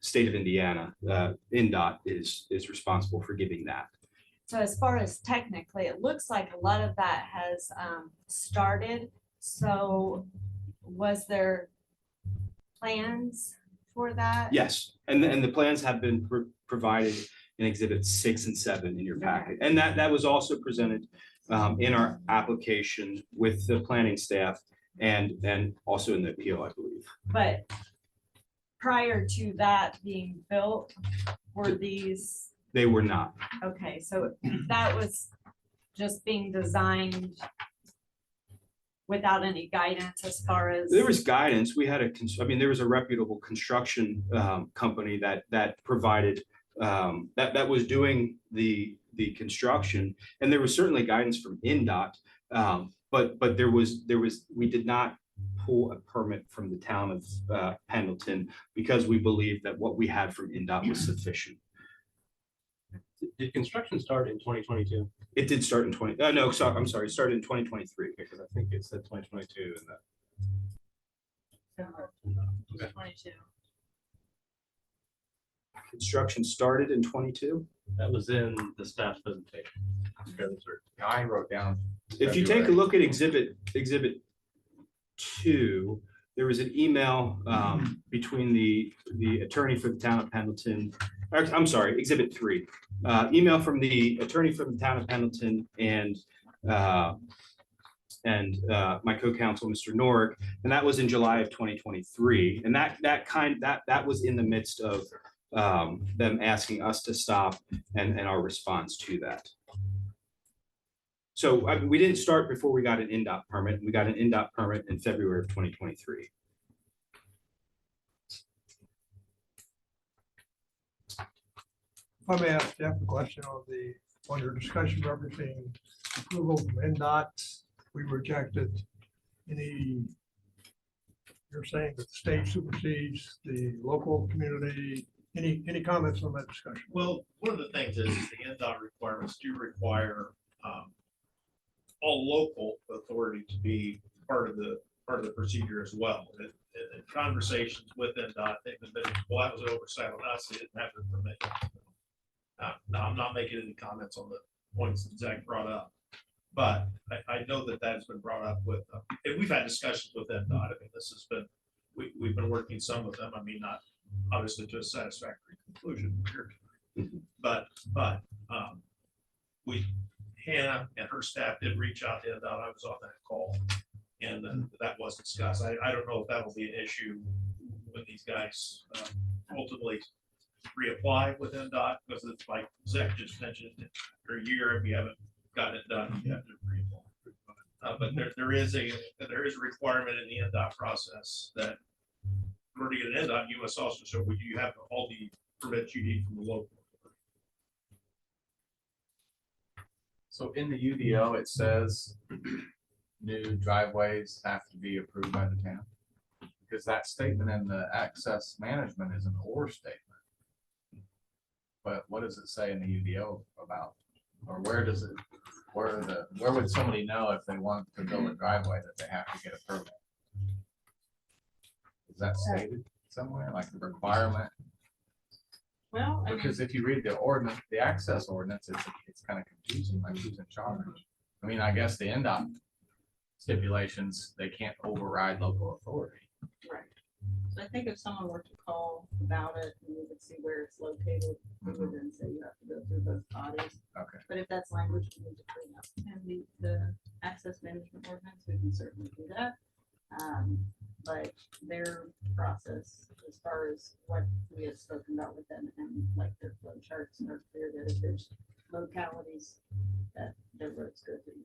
state of Indiana, NDOT is responsible for giving that. So as far as technically, it looks like a lot of that has started. So was there plans for that? Yes, and the plans have been provided in Exhibits 6 and 7 in your packet. And that was also presented in our application with the planning staff and also in the appeal, I believe. But prior to that being built, were these, They were not. okay, so that was just being designed without any guidance as far as. There was guidance. We had there was a reputable construction company that provided that was doing the construction, and there was certainly guidance from NDOT, but we did not pull a permit from the town of Pendleton because we believed that what we had from NDOT was sufficient. Did construction start in 2022? It did start in no, sorry, I'm sorry, it started in 2023. Because I think it said 2022 in that. 22. Construction started in 22. That was in the staff presentation. I'm fairly certain. I wrote down. If you take a look at exhibit 2, there was an email between the attorney for the town of Pendleton. I'm sorry, exhibit 3. Email from the attorney for the town of Pendleton and my co-counsel, Mr. Norick, and that was in July of 2023. And that was in the midst of them asking us to stop and our response to that. So we didn't start before we got an NDOT permit. We got an NDOT permit in February of 2023. If I may ask Jeff a question on your discussion referencing approval from NDOT, we rejected you're saying that the state supersedes the local community. Any comments on that discussion? Well, one of the things is the NDOT requirements do require all local authority to be part of the procedure as well. And conversations with NDOT, they've been, well, that was an oversight on us, they didn't have the permit. Now, I'm not making any comments on the points that Zach brought up, but I know that has been brought up with, and we've had discussions with NDOT. I mean, this has been, we've been working some with them. I mean, not obviously to a satisfactory conclusion here tonight. But Hannah and her staff did reach out to NDOT. I was on that call, and that was discussed. I don't know if that will be an issue when these guys ultimately reapply with NDOT, because it's like Zach just mentioned, after a year, if you haven't gotten it done, you have to reapply. But there is a requirement in the NDOT process that in order to get an NDOT, you must also show you have all the permits you need from the local. So in the UDO, it says new driveways have to be approved by the town. Because that statement in the access management is an or statement. But what does it say in the UDO about, or where would somebody know if they want to build a driveway that they have to get a permit? Is that stated somewhere, like the requirement? Well, I mean, Because if you read the ordinance, the access ordinance, it's kind of confusing, like who's in charge. I mean, I guess the NDOT stipulations, they can't override local authority. right. So I think if someone were to call about it, and we would see where it's located, we would then say you have to go through both bodies. Okay. But if that's language we need to clean up and the access management ordinance, we can certainly do that. But their process, as far as what we have spoken about with them, and like their flow charts are clear that if there's localities that their roads go through.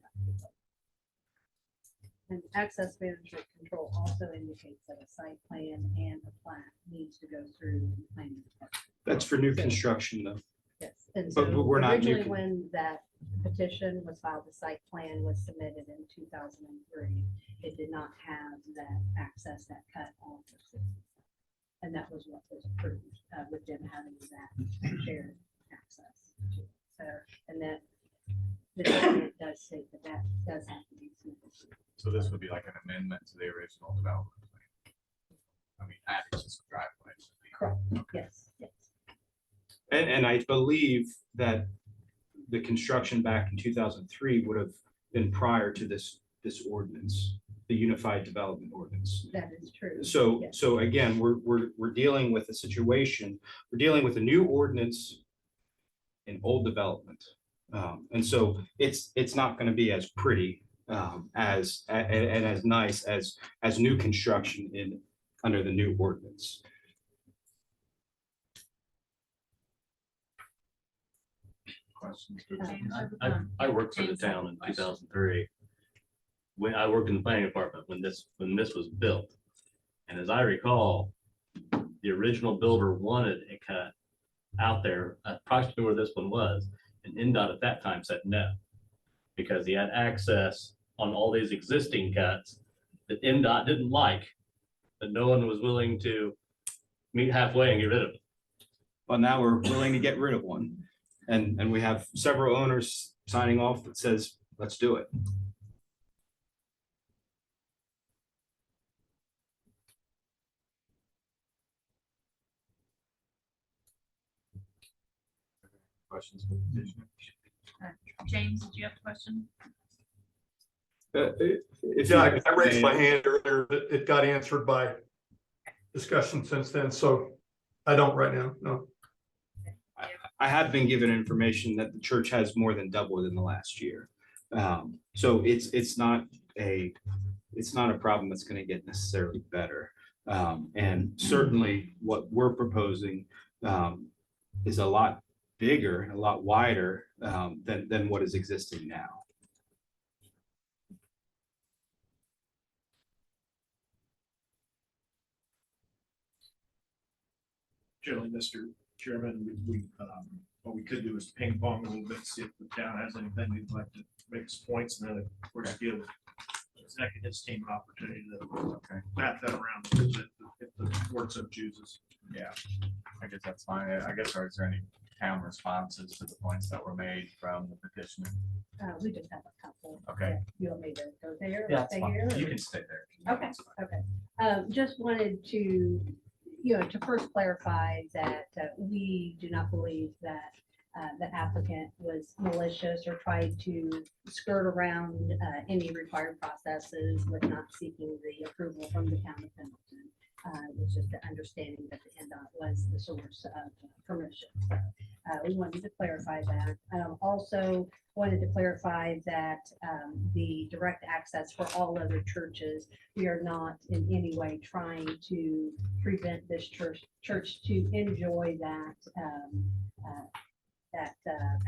And access management control also indicates that a site plan and a plat needs to go through the planning department. That's for new construction though. Yes, and But so we're not originally new- when that petition was filed, the site plan was submitted in 2003. It did not have that access, that cut off of 60. And that was what was approved with them having that shared access. So, and that the document does state that that does have to be submitted. So this would be like an amendment to the original development plan. I mean, adding to some driveways. Correct. Yes, yes. And I believe that the construction back in 2003 would have been prior to this ordinance, the Unified Development Ordinance. That is true. So, Yes. so again, we're dealing with a situation, we're dealing with a new ordinance in old development. And so it's not going to be as pretty and as nice as new construction under the new ordinance. Questions? I worked for the town in 2003. When I worked in the planning department when this was built. And as I recall, the original builder wanted a cut out there approximately where this one was. And NDOT at that time said no. Because he had access on all these existing cuts that NDOT didn't like, that no one was willing to meet halfway and get rid of it. Well, now we're willing to get rid of one. And we have several owners signing off that says, let's do it. Questions for the petitioner? James, did you have a question? If Yeah, you- I raised my hand earlier, but it got answered by discussion since then, so I don't right now, no. I have been given information that the church has more than doubled in the last year. So it's not a problem that's gonna get necessarily better. And certainly what we're proposing is a lot bigger and a lot wider than what is existing now. Generally, Mr. Chairman, what we could do is ping pong a little bit, see if the town has anything they'd like to make us points, and then of course give Zach and his team an opportunity to bat that around a little bit if the board so chooses. Yeah, I guess that's fine. I guess, are there any town responses to the points that were made from the petitioner? We just have a couple. Okay. You want me to go there? Yeah, that's stay fine. here, or- You can stay there. Okay, That's fine. okay. Just wanted to, to first clarify that we do not believe that the applicant was malicious or tried to skirt around any required processes with not seeking the approval from the town of Pendleton. It's just the understanding that the NDOT was the source of permission. So, we wanted to clarify that. Also wanted to clarify that the direct access for all other churches, we are not in any way trying to prevent this church to enjoy that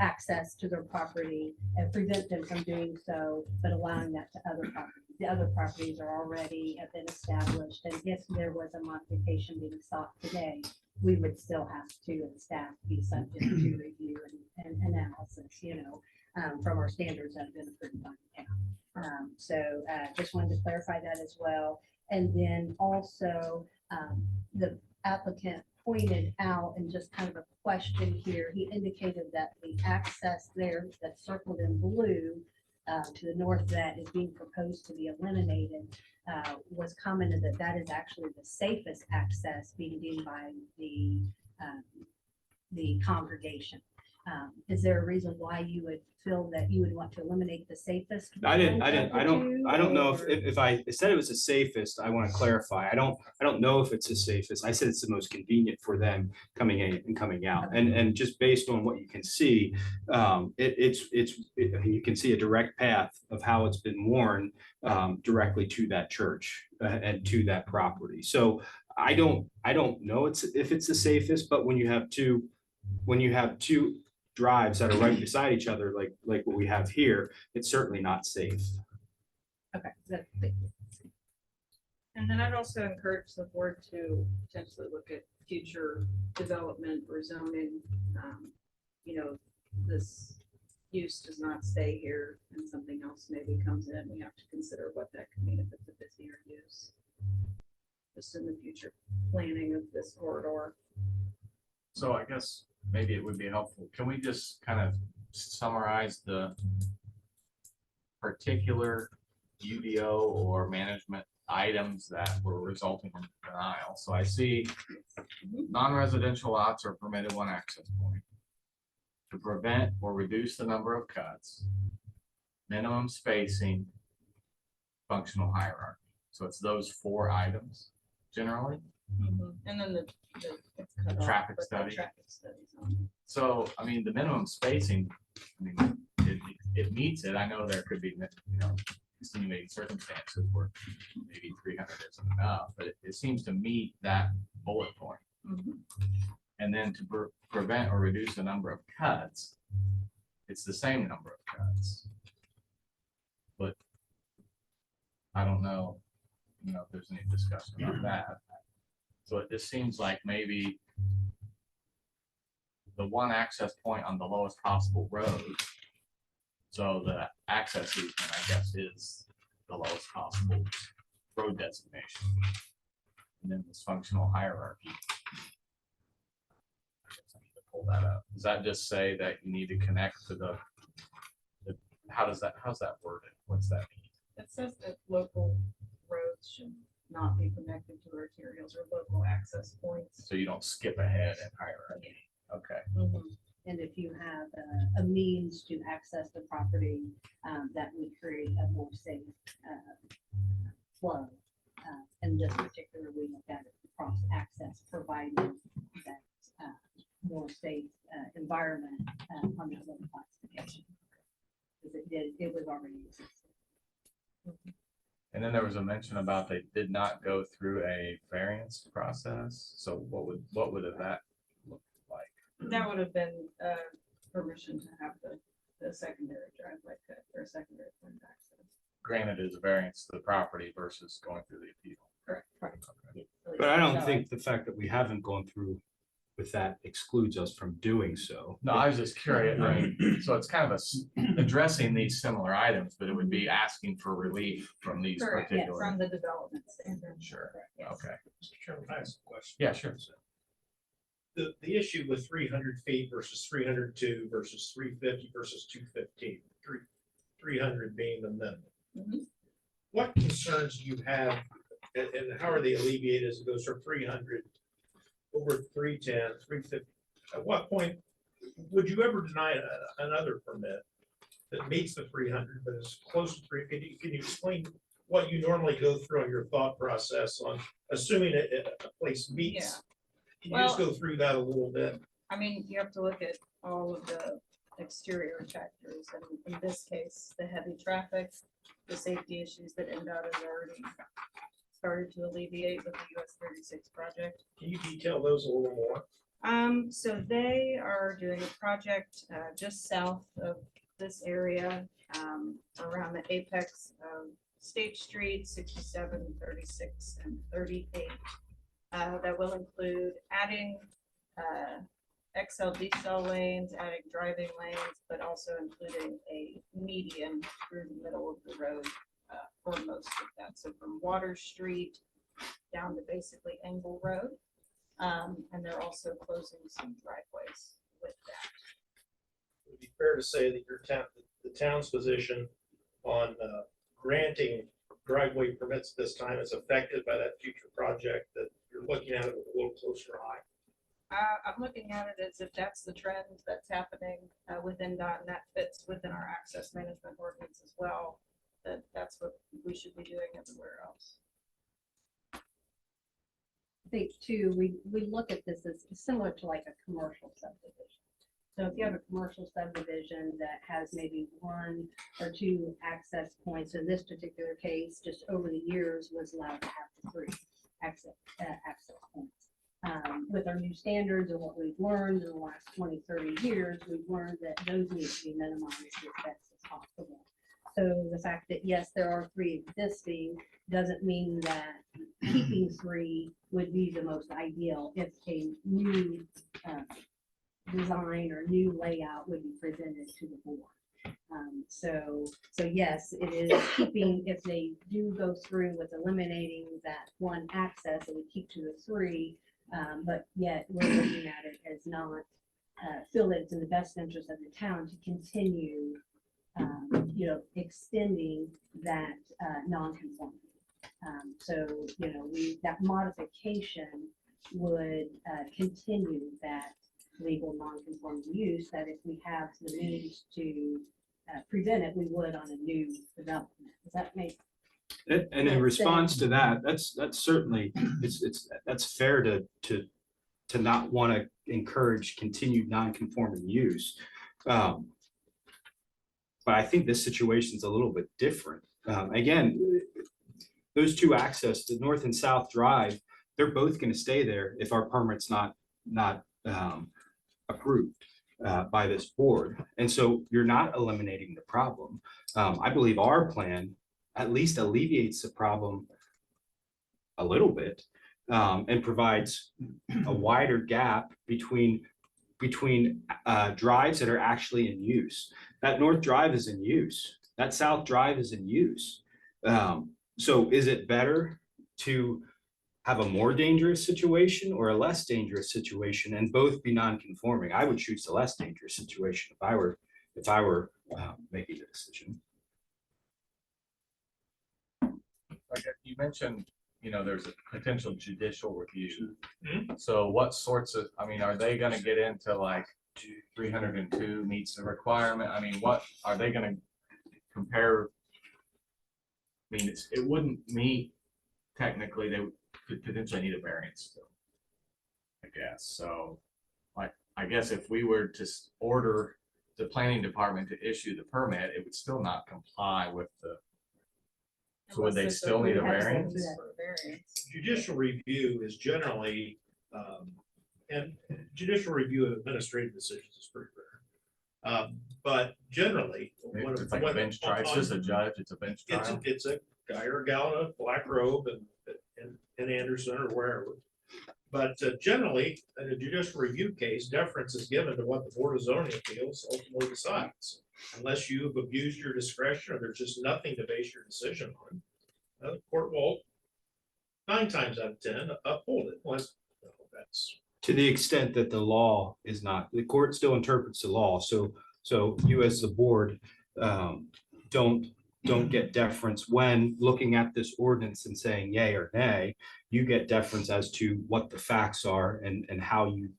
access to their property and prevent them from doing so, but allowing that to other properties. The other properties are already have been established, and if there was a modification being sought today, we would still have to, and staff be subject to review and analysis, from our standards that have been approved by the town. So just wanted to clarify that as well. And then also the applicant pointed out, and just kind of a question here, he indicated that the access there that's circled in blue to the north that is being proposed to be eliminated was commented that that is actually the safest access being deemed by the congregation. Is there a reason why you would feel that you would want to eliminate the safest? I don't know or- if I said it was the safest, I want to clarify. I don't know if it's the safest. I said it's the most convenient for them coming in and coming out. And just based on what you can see, you can see a direct path of how it's been worn directly to that church and to that property. So I don't know if it's the safest, but when you have two drives that are right beside each other, like what we have here, it's certainly not safe. Okay. And then I'd also encourage the board to potentially look at future development or zoning. This use does not stay here and something else maybe comes in. We have to consider what that could mean if it's a busier use. Just in the future planning of this corridor. So I guess maybe it would be helpful. Can we just kind of summarize the particular UDO or management items that were resulting in denial? So I see non-residential lots are permitted one access point. To prevent or reduce the number of cuts, minimum spacing, functional hierarchy. So it's those 4 items generally. And then it's cut off Traffic with the study. Traffic studies on it. So, I mean, the minimum spacing, it meets it. I know there could be, extenuating circumstances where maybe 300 isn't enough, but it seems to meet that bullet point. And then to prevent or reduce the number of cuts, it's the same number of cuts. But I don't know, if there's any discussion about that. So it just seems like maybe the one access point on the lowest possible road. So the access easement, I guess, is the lowest possible road designation. And then this functional hierarchy. I guess I need to pull that up? Does that just say that you need to connect to how's that worded? What's that mean? It says that local roads should not be connected to arterials or local access points. So you don't skip ahead in hierarchy? Okay, And if you have a means to access the property, that would create a more safe flow. In this particular, we looked at it across access, providing that more safe environment on that little classification. Because it was already existing. and then there was a mention about they did not go through a variance process, so what would that look like? That would have been permission to have the secondary driveway cut or secondary point of access. Granted, is a variance to the property versus going through the appeal. Correct. But I don't think the fact that we haven't gone through with that excludes us from doing so. No, I was just curious, I mean, so it's kind of addressing these similar items, but it would be asking for relief from these Correct, yeah, particular. from the development standard. Sure, Correct, yes. okay, Mr. Chairman, I have a question. yeah, sure. The issue with 300 feet versus 302 versus 350 versus 215, 300 being the minimum. Mhm. What concerns do you have and how are they alleviated as it goes from 300 over 310, 350? At what point would you ever deny another permit that meets the 300 but is close to 350? Can you explain what you normally go through on your thought process on assuming a place meets? Can you just go through that a little bit? I mean, you have to look at all of the exterior factors, and in this case, the heavy traffic, the safety issues that NDOT has already started to alleviate with the US 36 project. Can you detail those a little more? So they are doing a project just south of this area, around the apex of State Street, 67, 36, and 38. That will include adding XL decel lanes, adding driving lanes, but also including a median through the middle of the road for most of that. So from Water Street down to basically Engle Road. And they're also closing some driveways with that. Would it be fair to say that the town's position on granting driveway permits this time is affected by that future project, that you're looking at it with a little closer eye? I'm looking at it as if that's the trend that's happening within DOT, and that fits within our access management ordinance as well, that's what we should be doing everywhere else. I think too, we look at this as similar to like a commercial subdivision. So if you have a commercial subdivision that has maybe 1 or 2 access points, in this particular case, just over the years was allowed to have 3 access points. With our new standards and what we've learned in the last 20, 30 years, we've learned that those need to be minimized as best as possible. So the fact that, yes, there are 3 existing doesn't mean that keeping 3 would be the most ideal if a new design or new layout would be presented to the board. So yes, it is keeping, if they do go through with eliminating that 1 access, it would keep to the 3, but yet we're looking at it as not, feel that it's in the best interest of the town to continue extending that non-conformity. So, that modification would continue that legal non-conforming use, that if we have the means to prevent it, we would on a new development. Does that make? And in response to that, that's certainly, that's fair to not want to encourage continued non-conforming use. But I think this situation is a little bit different. Again, those 2 access, the north and south drive, they're both going to stay there if our permit's not approved by this board. And so you're not eliminating the problem. I believe our plan at least alleviates the problem a little bit and provides a wider gap between drives that are actually in use. That north drive is in use. That south drive is in use. So is it better to have a more dangerous situation or a less dangerous situation and both be non-conforming, I would choose the less dangerous situation if I were making the decision. Like you mentioned, there's a potential judicial review. Mhm. So what sorts of, I mean, are they gonna get into like 302 meets the requirement? I mean, what, are they gonna compare? I mean, it wouldn't meet, technically, they could potentially need a variance still, I guess. So, like, I guess if we were to order the planning department to issue the permit, it would still not comply with the, so would they Unless still need a there's variance? for a variance. Judicial review is generally, and judicial review of administrative decisions is pretty rare. But generally. It's like a bench trial, it's just a judge, it's a bench trial. It's a guy or a gal in a black robe in Anderson or wherever. But generally, in a judicial review case, deference is given to what the Board of Zoning Appeals ultimately decides. Unless you've abused your discretion or there's just nothing to base your decision on, the court will 9 times out of 10 uphold it. Unless, that's To the extent that the law is not, the court still interprets the law, so you as the board don't get deference when looking at this ordinance and saying yay or nay. You get deference as to what the facts are and how you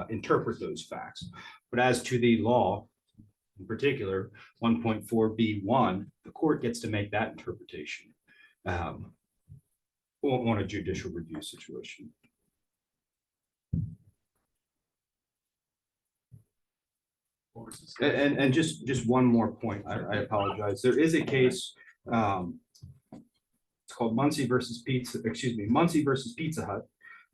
interpret those facts. But as to the law, in particular, 1.4B1, the court gets to make that interpretation on a judicial review situation. And just one more point, I apologize. There is a case, it's called Muncie versus Pizza Hut.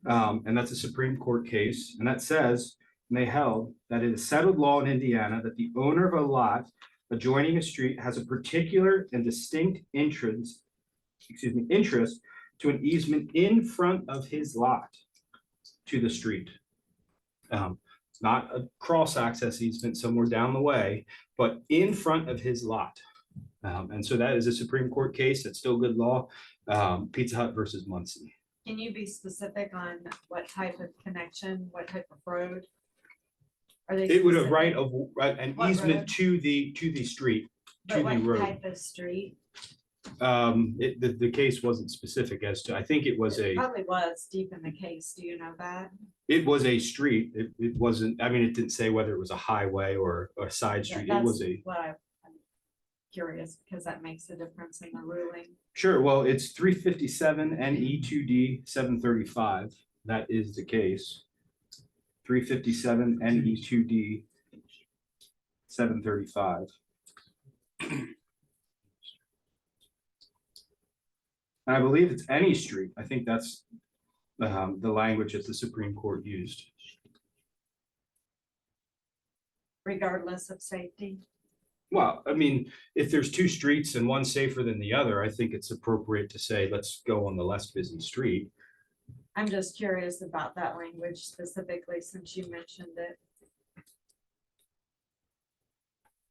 And that's a Supreme Court case, and that says, and they held that it is settled law in Indiana that the owner of a lot adjoining a street has a particular and distinct interest to an easement in front of his lot to the street. Not a cross-access easement somewhere down the way, but in front of his lot. And so that is a Supreme Court case. That's still good law. Pizza Hut versus Muncie. Can you be specific on what type of connection, what type of road? Are they? It would have specific? an What easement road? to the street, But to the what road. type of street? The case wasn't specific as to, I think it was It a, probably was deep in the case. Do you know that? it was a street. It wasn't, I mean, it didn't say whether it was a highway or a side Yeah, street. It was that's a, what I'm curious, because that makes a difference in the ruling. sure, well, it's 357 NE2D 735. That is the case. 357 NE2D 735. And I believe it's any street. I think that's the language that the Supreme Court used. Regardless of safety. Well, I mean, if there's 2 streets and one's safer than the other, I think it's appropriate to say, let's go on the less busy street. I'm just curious about that language specifically, since you mentioned it.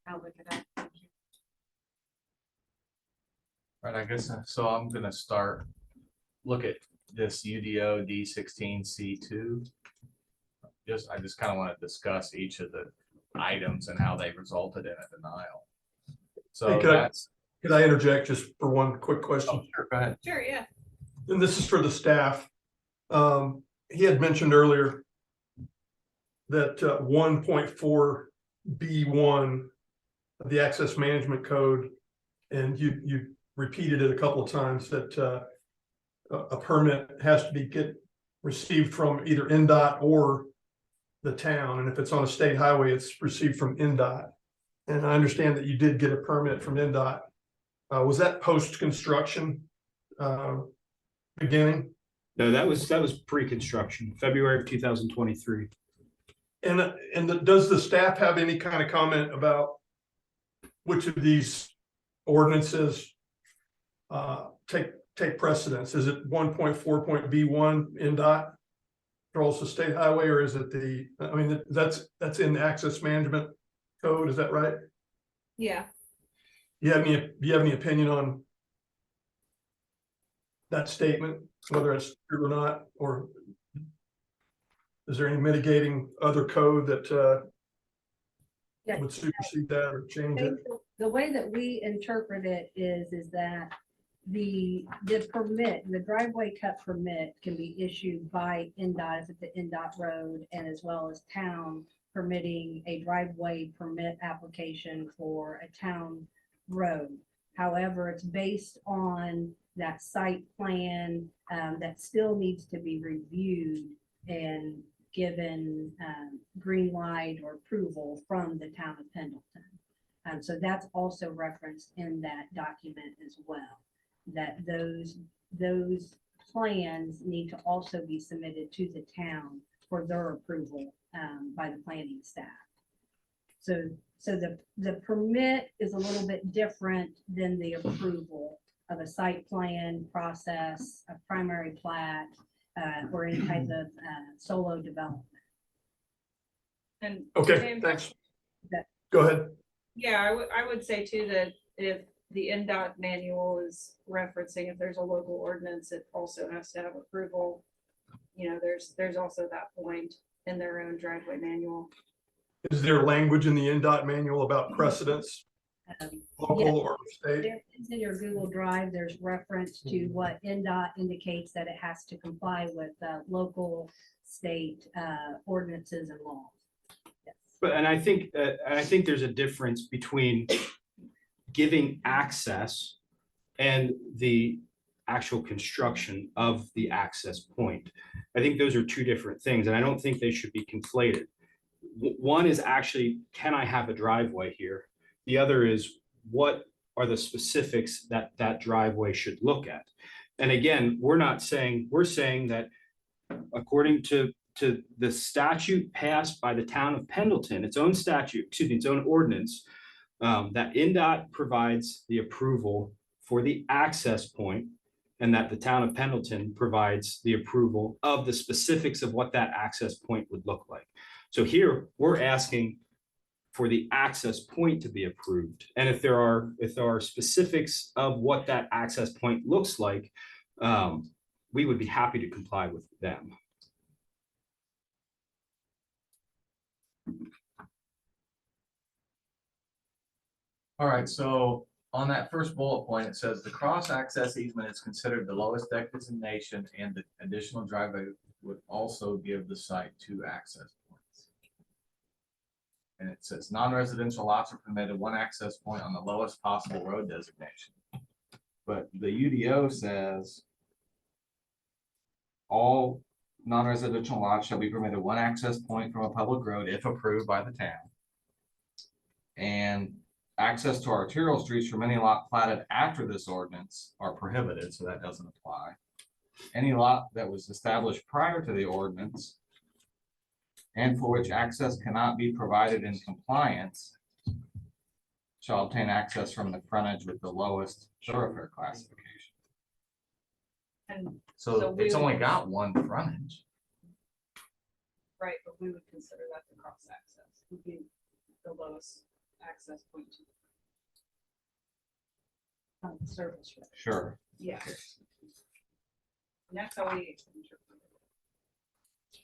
I'll look it up. Thank you. Right, I guess, so I'm gonna look at this UDO D16C2. I just kind of want to discuss each of the items and how they resulted in a denial. So Hey, could I- that's. Could I interject just for one quick question? Oh, sure, go ahead. Sure, yeah. And this is for the staff. He had mentioned earlier that 1.4B1 of the Access Management Code, and you repeated it a couple of times, that a permit has to be received from either NDOT or the town, and if it's on a state highway, it's received from NDOT. And I understand that you did get a permit from NDOT. Was that post-construction beginning? No, that was pre-construction, February of 2023. And does the staff have any kind of comment about which of these ordinances take precedence? Is it 1.4.B1 NDOT controls the state highway, or is it that's in the Access Management Code, is that right? Yeah. Do you have any opinion on that statement? whether it's true or not, or is there any mitigating other code that Yeah. would supersede that or change it? The way that we interpret it is that the permit, the driveway cut permit can be issued by NDOT, if it's the NDOT road, and as well as town permitting a driveway permit application for a town road. However, it's based on that site plan that still needs to be reviewed and given green light or approval from the town of Pendleton. So that's also referenced in that document as well, that those plans need to also be submitted to the town for their approval by the planning staff. So the permit is a little bit different than the approval of a site plan process, a primary plat, or any type of solo development. And Okay, James, thanks. That- Go ahead. Yeah, I would say too that if the NDOT manual is referencing, if there's a local ordinance, it also has to have approval. You know, there's also that point in their own driveway manual. Is there language in the NDOT manual about precedents, Yes. local or state? There is in your Google Drive, there's reference to what NDOT indicates that it has to comply with local, state ordinances and laws. Yes. But, and I think there's a difference between giving access and the actual construction of the access point. I think those are two different things, and I don't think they should be conflated. One is actually, can I have a driveway here? The other is, what are the specifics that that driveway should look at? And again, we're saying that according to the statute passed by the town of Pendleton, its own statute, its own ordinance, that NDOT provides the approval for the access point, and that the town of Pendleton provides the approval of the specifics of what that access point would look like. So here, we're asking for the access point to be approved. And if there are specifics of what that access point looks like, we would be happy to comply with them. All right, so on that first bullet point, it says the cross-access easement is considered the lowest deck designation, and the additional driveway would also give the site 2 access points. And it says non-residential lots are permitted 1 access point on the lowest possible road designation. But the UDO says all non-residential lots shall be permitted 1 access point from a public road if approved by the town. And access to arterial streets from any lot platted after this ordinance are prohibited, so that doesn't apply. Any lot that was established prior to the ordinance and for which access cannot be provided in compliance shall obtain access from the frontage with the lowest thoroughfare classification. And So we it's would- only got 1 frontage. right, but we would consider that the cross access would be the lowest access point. On the service road. Sure. Yeah. And that's how we interpret it.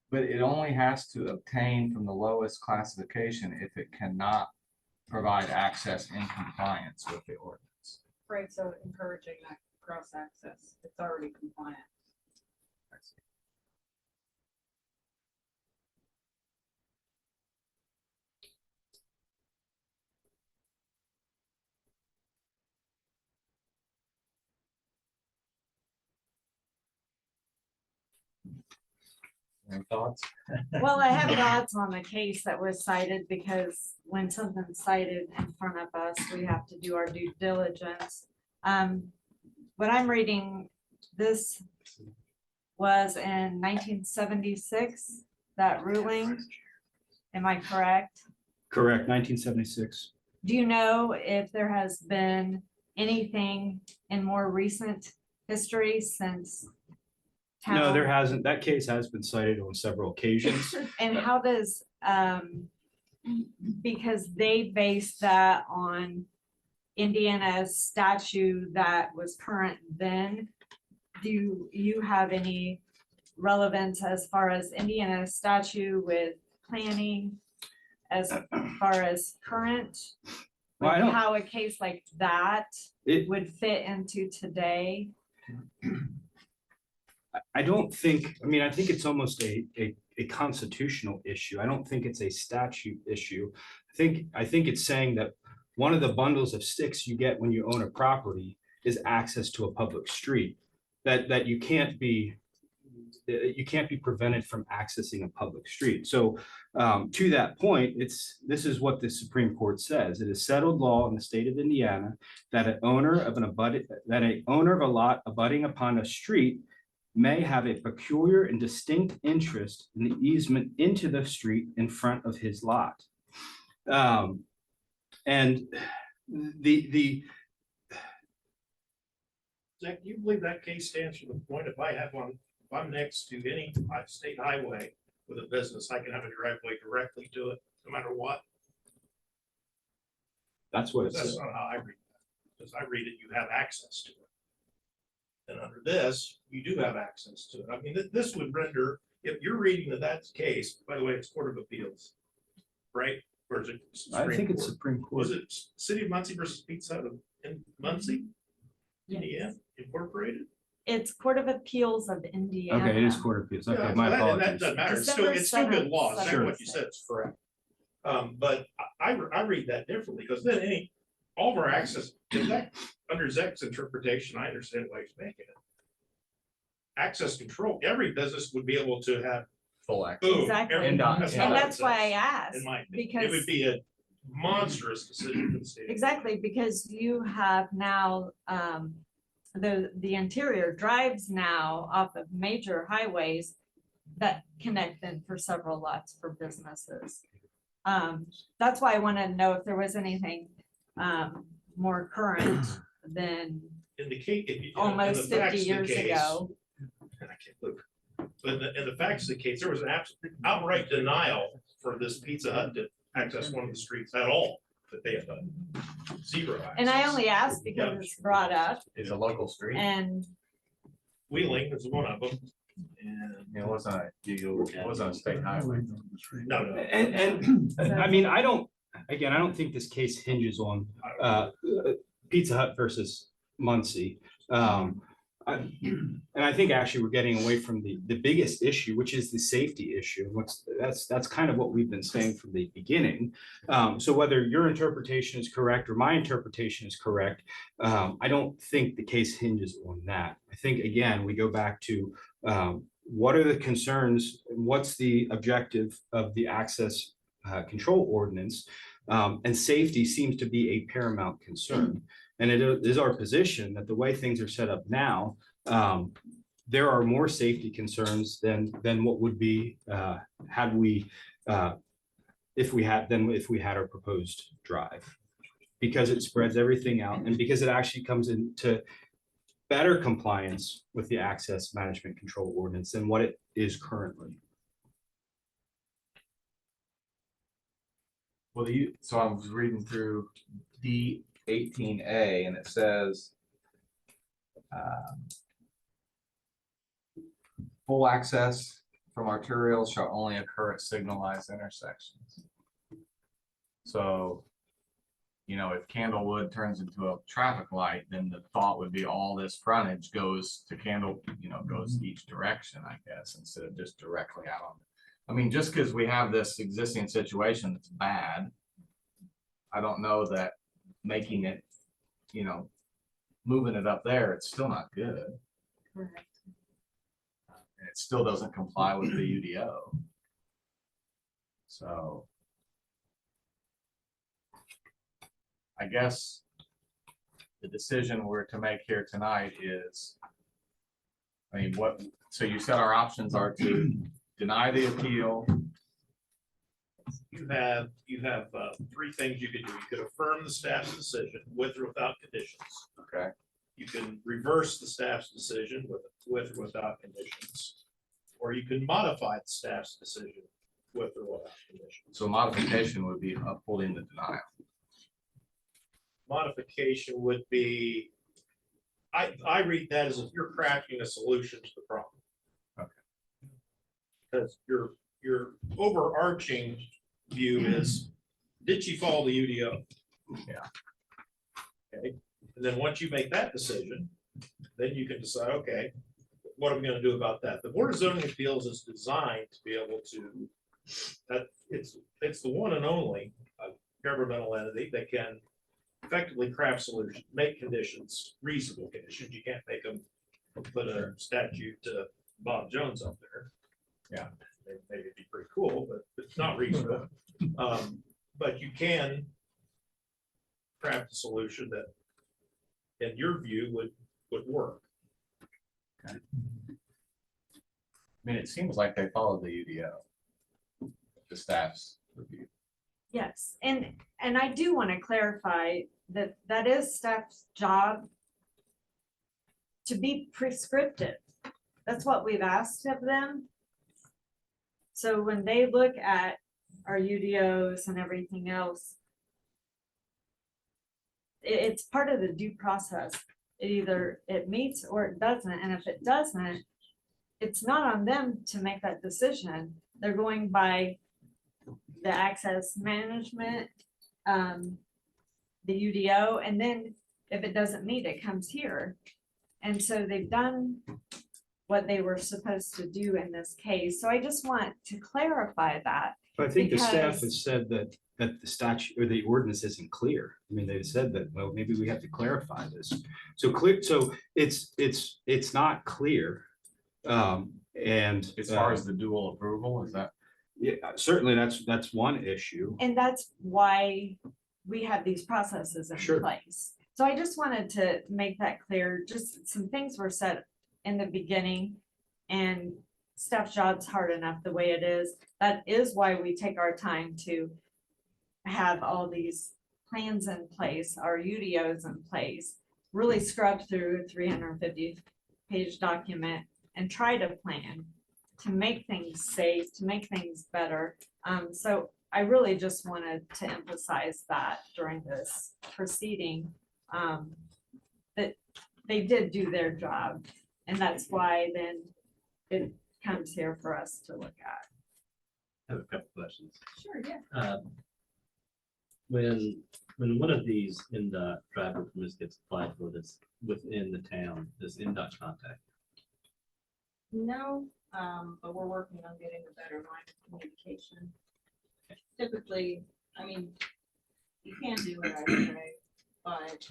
But it only has to obtain from the lowest classification if it cannot provide access in compliance with the ordinance. Right, so encouraging that cross access, it's already compliant. Any thoughts? Well, I have thoughts on the case that was cited, because when something's cited in front of us, we have to do our due diligence. What I'm reading, this was in 1976, that ruling. Am I correct? Correct, 1976. Do you know if there has been anything in more recent history since? No, there town? hasn't. That case has been cited on several occasions. And how does, because they base that on Indiana statute that was current then. Do you have any relevance as far as Indiana statute with planning as far as current? Well, I with don't- How a case like that It, would fit into today? I don't think, I mean, I think it's almost a constitutional issue. I don't think it's a statute issue. I think it's saying that one of the bundles of sticks you get when you own a property is access to a public street. That you can't be prevented from accessing a public street. So to that point, this is what the Supreme Court says. It is settled law in the state of Indiana that an owner of a lot abutting upon a street may have a peculiar and distinct interest in the easement into the street in front of his lot. And the Zach, do you believe that case stands for the point if I'm next to any state highway with a business, I can have a driveway directly to it, no matter what? that's what it That's says. not how I read that. Because I read it, you have access to it. And under this, you do have access to it. I mean, this would render, if you're reading that case, by the way, it's Court of Appeals, right? Or is it? I Supreme think it's Court? Supreme Court. Was it City of Muncie versus Pizza Hut in Muncie? Indiana Incorporated? It's Court of Appeals of Indiana. Okay, it is Court of Appeals. Yeah, Okay, my and that apologies. doesn't matter. December It's still good 7th, law. Exactly what 7th. you said is correct. But I read that differently because then all of our access, under Zach's interpretation, I understand why he's making it. Access control, every business would be able to have. Full access. boom, Exactly. every- And that's how And it that's why I says, asked, in my opinion. It because, would be a monstrous decision for the state. exactly, because you have now, the interior drives now off of major highways that connect them for several lots for businesses. That's why I wanted to know if there was anything, more current than In the case. almost 50 years ago. I can't believe it. But in the facts of the case, there was an absolute outright denial for this Pizza Hut to access one of the streets at all, that they had done. Zero access. And I only asked because it's brought up It's a local street. and Wheeling is one of them. And, It wasn't a state highway. no. And I mean, I don't think this case hinges on Pizza Hut versus Muncie. And I think actually we're getting away from the biggest issue, which is the safety issue. That's kind of what we've been saying from the beginning. So whether your interpretation is correct or my interpretation is correct, I don't think the case hinges on that. I think, again, we go back to what are the concerns? What's the objective of the access control ordinance? And safety seems to be a paramount concern. And it is our position that the way things are set up now, there are more safety concerns than what would be if we had our proposed drive. Because it spreads everything out and because it actually comes into better compliance with the access management control ordinance than what it is currently. Well, so I was reading through D18A and it says full access from arterials shall only occur at signalized intersections. So, if Candlewood turns into a traffic light, then the thought would be all this frontage goes to goes each direction, I guess, instead of just directly out on. I mean, just because we have this existing situation that's bad, I don't know that making it, moving it up there, it's still not good. Correct. And it still doesn't comply with the UDO. So I guess the decision we're to make here tonight is, so you said our options are to deny the appeal. You have three things you could do. You could affirm the staff's decision with or without conditions. Okay. You can reverse the staff's decision with or without conditions. Or you can modify the staff's decision with or without conditions. So modification would be upholding the denial. modification would be, I read that as if you're crafting a solution to the problem. Okay. Because your overarching view is, did she follow the UDO? Yeah. Okay, and then once you make that decision, then you can decide, okay, what are we gonna do about that? The Board of Zoning Appeals is designed to be able to, that, it's the one and only governmental entity that can effectively craft solutions, make conditions, reasonable conditions. You can't make them put a statute to Bob Jones up there. Yeah. Maybe it'd be pretty cool, but it's not reasonable. But you can craft a solution that, in your view, would work. I mean, it seems like they followed the UDO. The staff's review. Yes, and I do want to clarify that that is staff's job to be prescriptive. That's what we've asked of them. So when they look at our UDOs and everything else, it's part of the due process. Either it meets or it doesn't, and if it doesn't, it's not on them to make that decision. They're going by the access management, the UDO, and then if it doesn't meet, it comes here. And so they've done what they were supposed to do in this case. So I just want to clarify that. But I think the staff Because- has said that the statute or the ordinance isn't clear. I mean, they've said that, well, maybe we have to clarify this. So it's not clear. And As far as the dual approval, is that? yeah, certainly that's one issue. And that's why we have these processes in Sure. place. So I just wanted to make that clear, just some things were said in the beginning and staff job's hard enough the way it is. That is why we take our time to have all these plans in place, our UDOs in place, really scrub through a 350-page document and try to plan to make things safe, to make things better. So I really just wanted to emphasize that during this proceeding, that they did do their job. And that's why then it comes here for us to look at. I have a couple questions. Sure, yeah. When one of these NDOT driver permits gets applied for this within the town, does NDOT contact? No, but we're working on getting a better line of communication. Typically, I mean, you can do it either way, but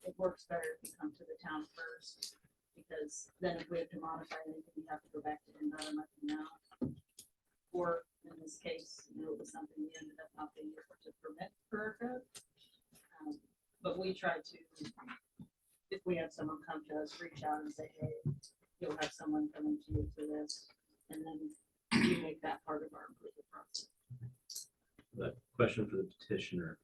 it works better if you come to the town first, because then if we have to modify anything, we have to go back to NDOT and let them know. Or in this case, it was something we ended up not being able to permit per code. But we try to, if we have someone come to us, reach out and say, hey, you'll have someone coming to you for this, and then we make that part of our approval process. A question for the petitioner.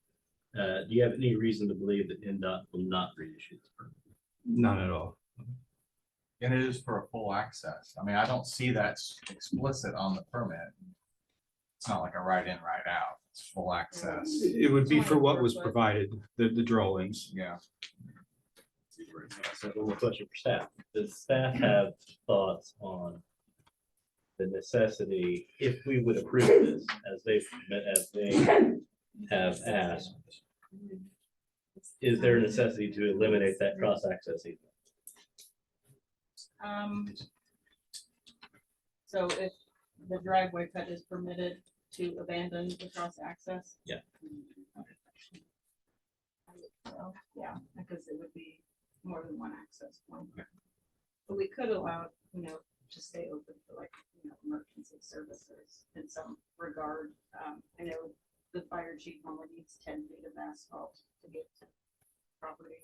Do you have any reason to believe that NDOT will not reissue this permit? None at all. And it is for a full access. I mean, I don't see that explicit on the permit. It's not like a write in, write out. It's full access. It would be for what was provided, the drawings. Yeah. So one more question for staff. Does staff have thoughts on the necessity, if we would approve this as they have asked, is there a necessity to eliminate that cross-access easement? So if the driveway cut is permitted to abandon the cross access? Yeah. So, yeah, because it would be more than one access point. But we could allow, to stay open for like, emergency services in some regard. I know the fire chief only needs 10 feet of asphalt to get to property.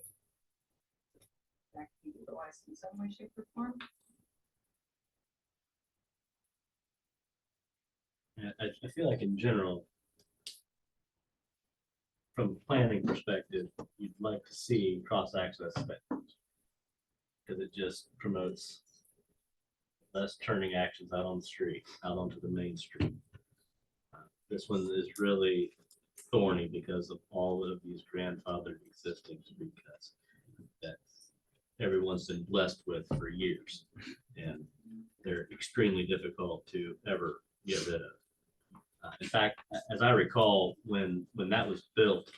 That can be utilized in some way, shape, or form. I feel like in general, from a planning perspective, you'd like to see cross-access spectrums. Because it just promotes less turning actions out on the street, out onto the main street. This one is really thorny because of all of these grandfathered existing street cuts that everyone's been blessed with for years. And they're extremely difficult to ever get rid of. In fact, as I recall, when that was built,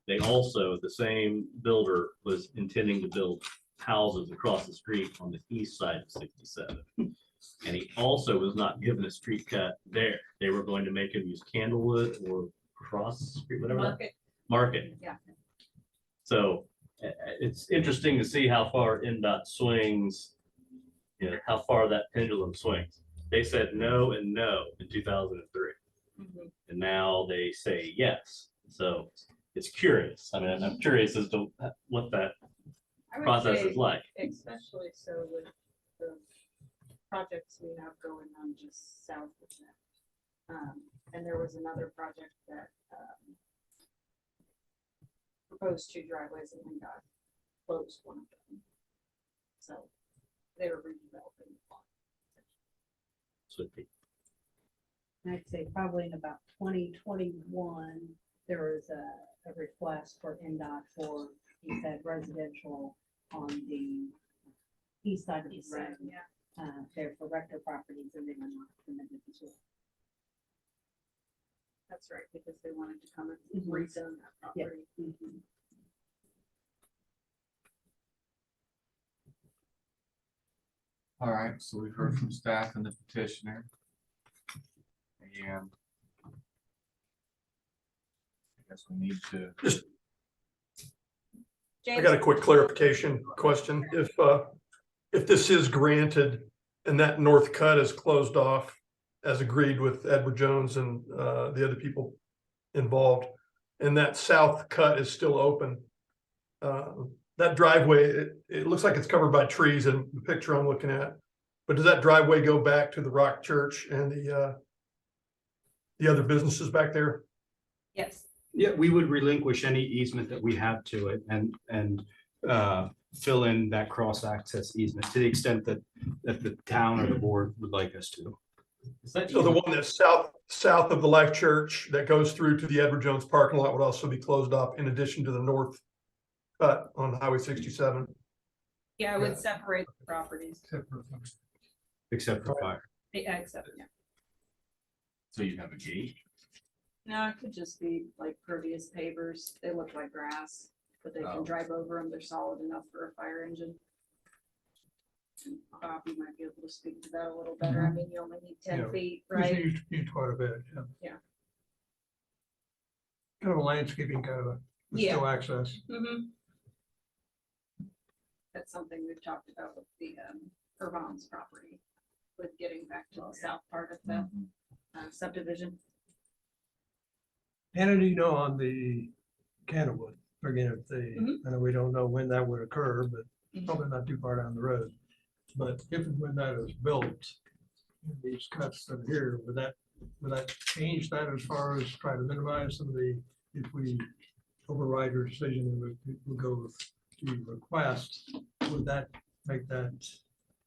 they also, the same builder was intending to build houses across the street on the east side of 67. And he also was not given a street cut there. They were going to make him use Candlewood or cross the street, whatever. Market. Yeah. So it's interesting to see how far NDOT swings, you know, how far that pendulum swings. They said no and no in 2003. Mhm. And now they say yes. So it's curious. I mean, I'm curious as to what that I would process say is like. especially so with the projects we have going on just south of that. And there was another project that proposed 2 driveways and we got closed one of them. So they were redeveloping the lot. So I'd say probably in about 2021, there was a request for NDOT for, he said, residential on the east side of the road. Yeah. There for Rector properties and they were not permitted as well. That's right, because they wanted to come and Mhm. rezone that Yeah. property. Mhm. All right, so we've heard from staff and the petitioner. And I guess we need to, I got a quick clarification question. If this is granted and that north cut is closed off as agreed with Edward Jones and the other people involved, and that south cut is still open, that driveway, it looks like it's covered by trees in the picture I'm looking at. But does that driveway go back to the Rock Church and the other businesses back there? Yes. Yeah, we would relinquish any easement that we have to it and fill in that cross-access easement to the extent that the town or the board would like us to. is that So the one that's south of the Life Church that goes through to the Edward Jones parking lot would also be closed off in addition to the north cut on Highway 67. Yeah, I would separate the properties. Except for fire. Yeah, except, yeah. so you have a gate? No, it could just be like pervious pavers. They look like grass, but they Oh. can drive over them. They're solid enough for a fire engine. And Bob, you might be able to speak to that a little better. I mean, you only need 10 Yeah. feet, It's right? used quite a bit, yeah. Yeah. Kind of a landscaping kind of, but still access. Mhm. That's something we've talked about with the Irvon's property, with getting back to the south part of the subdivision. Hannah, do you know on the Candlewood, again, if they, I know we don't know when that would occur, but Mhm. probably not too far down the road. But if and when that is built, these cuts that are here, would that change that as far as trying to minimize some of the, if we override your decision and we go to request, would that make that,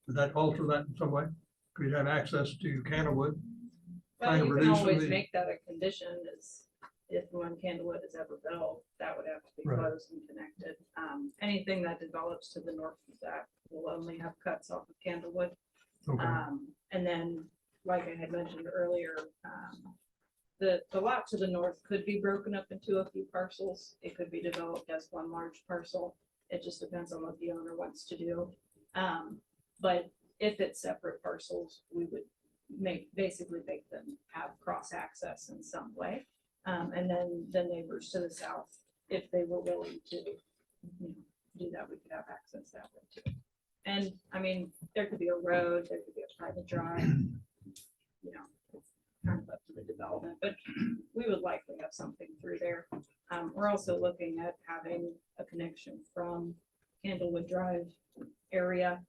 would that alter that in some way? Could you have access to Candlewood? Well, Trying to you can reduce always the- make that a condition is if one Candlewood is ever built, that would have to be Right. closed and connected. Anything that develops to the north of that will only have cuts off of Candlewood. Okay, And then, like I had mentioned earlier, the lot to the north could be broken up into a few parcels. It could be developed as one large parcel. It just depends on what the owner wants to do. But if it's separate parcels, we would basically make them have cross access in some way. And then the neighbors to the south, if they were willing to, do that, we could have access that way too. And I mean, there could be a road, there could be a private drive, it's kind of up to the development, but we would likely have something through there. We're also looking at having a connection from Candlewood Drive area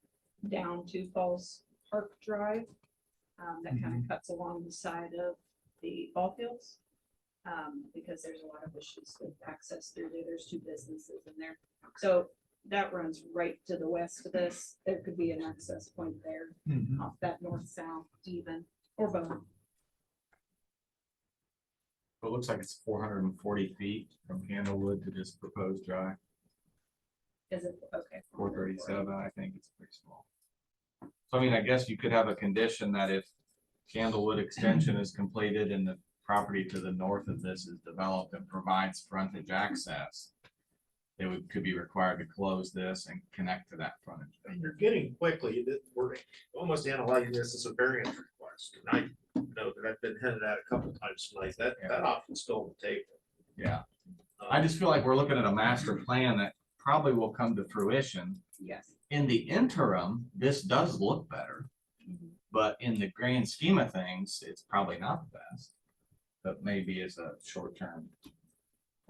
down to Falls Park Drive. That kind of cuts along the side of the ball fields. Because there's a lot of issues with access through there. There's 2 businesses in there. So that runs right to the west of this. There could be an access point there Mhm. off that north-south even, or both. it looks like it's 440 feet from Candlewood to this proposed drive. Is it, okay. 437, I think it's pretty small. So I mean, I guess you could have a condition that if Candlewood extension is completed and the property to the north of this is developed and provides frontage access, they could be required to close this and connect to that frontage. And you're getting quickly, that we're almost analyzing this as a variance request. And I know that I've been hinted at a couple times tonight, that option's still on the table. Yeah, I just feel like we're looking at a master plan that probably will come to fruition. Yes. In the interim, this does look better, but in the grand scheme of things, it's probably not the best. But maybe as a short-term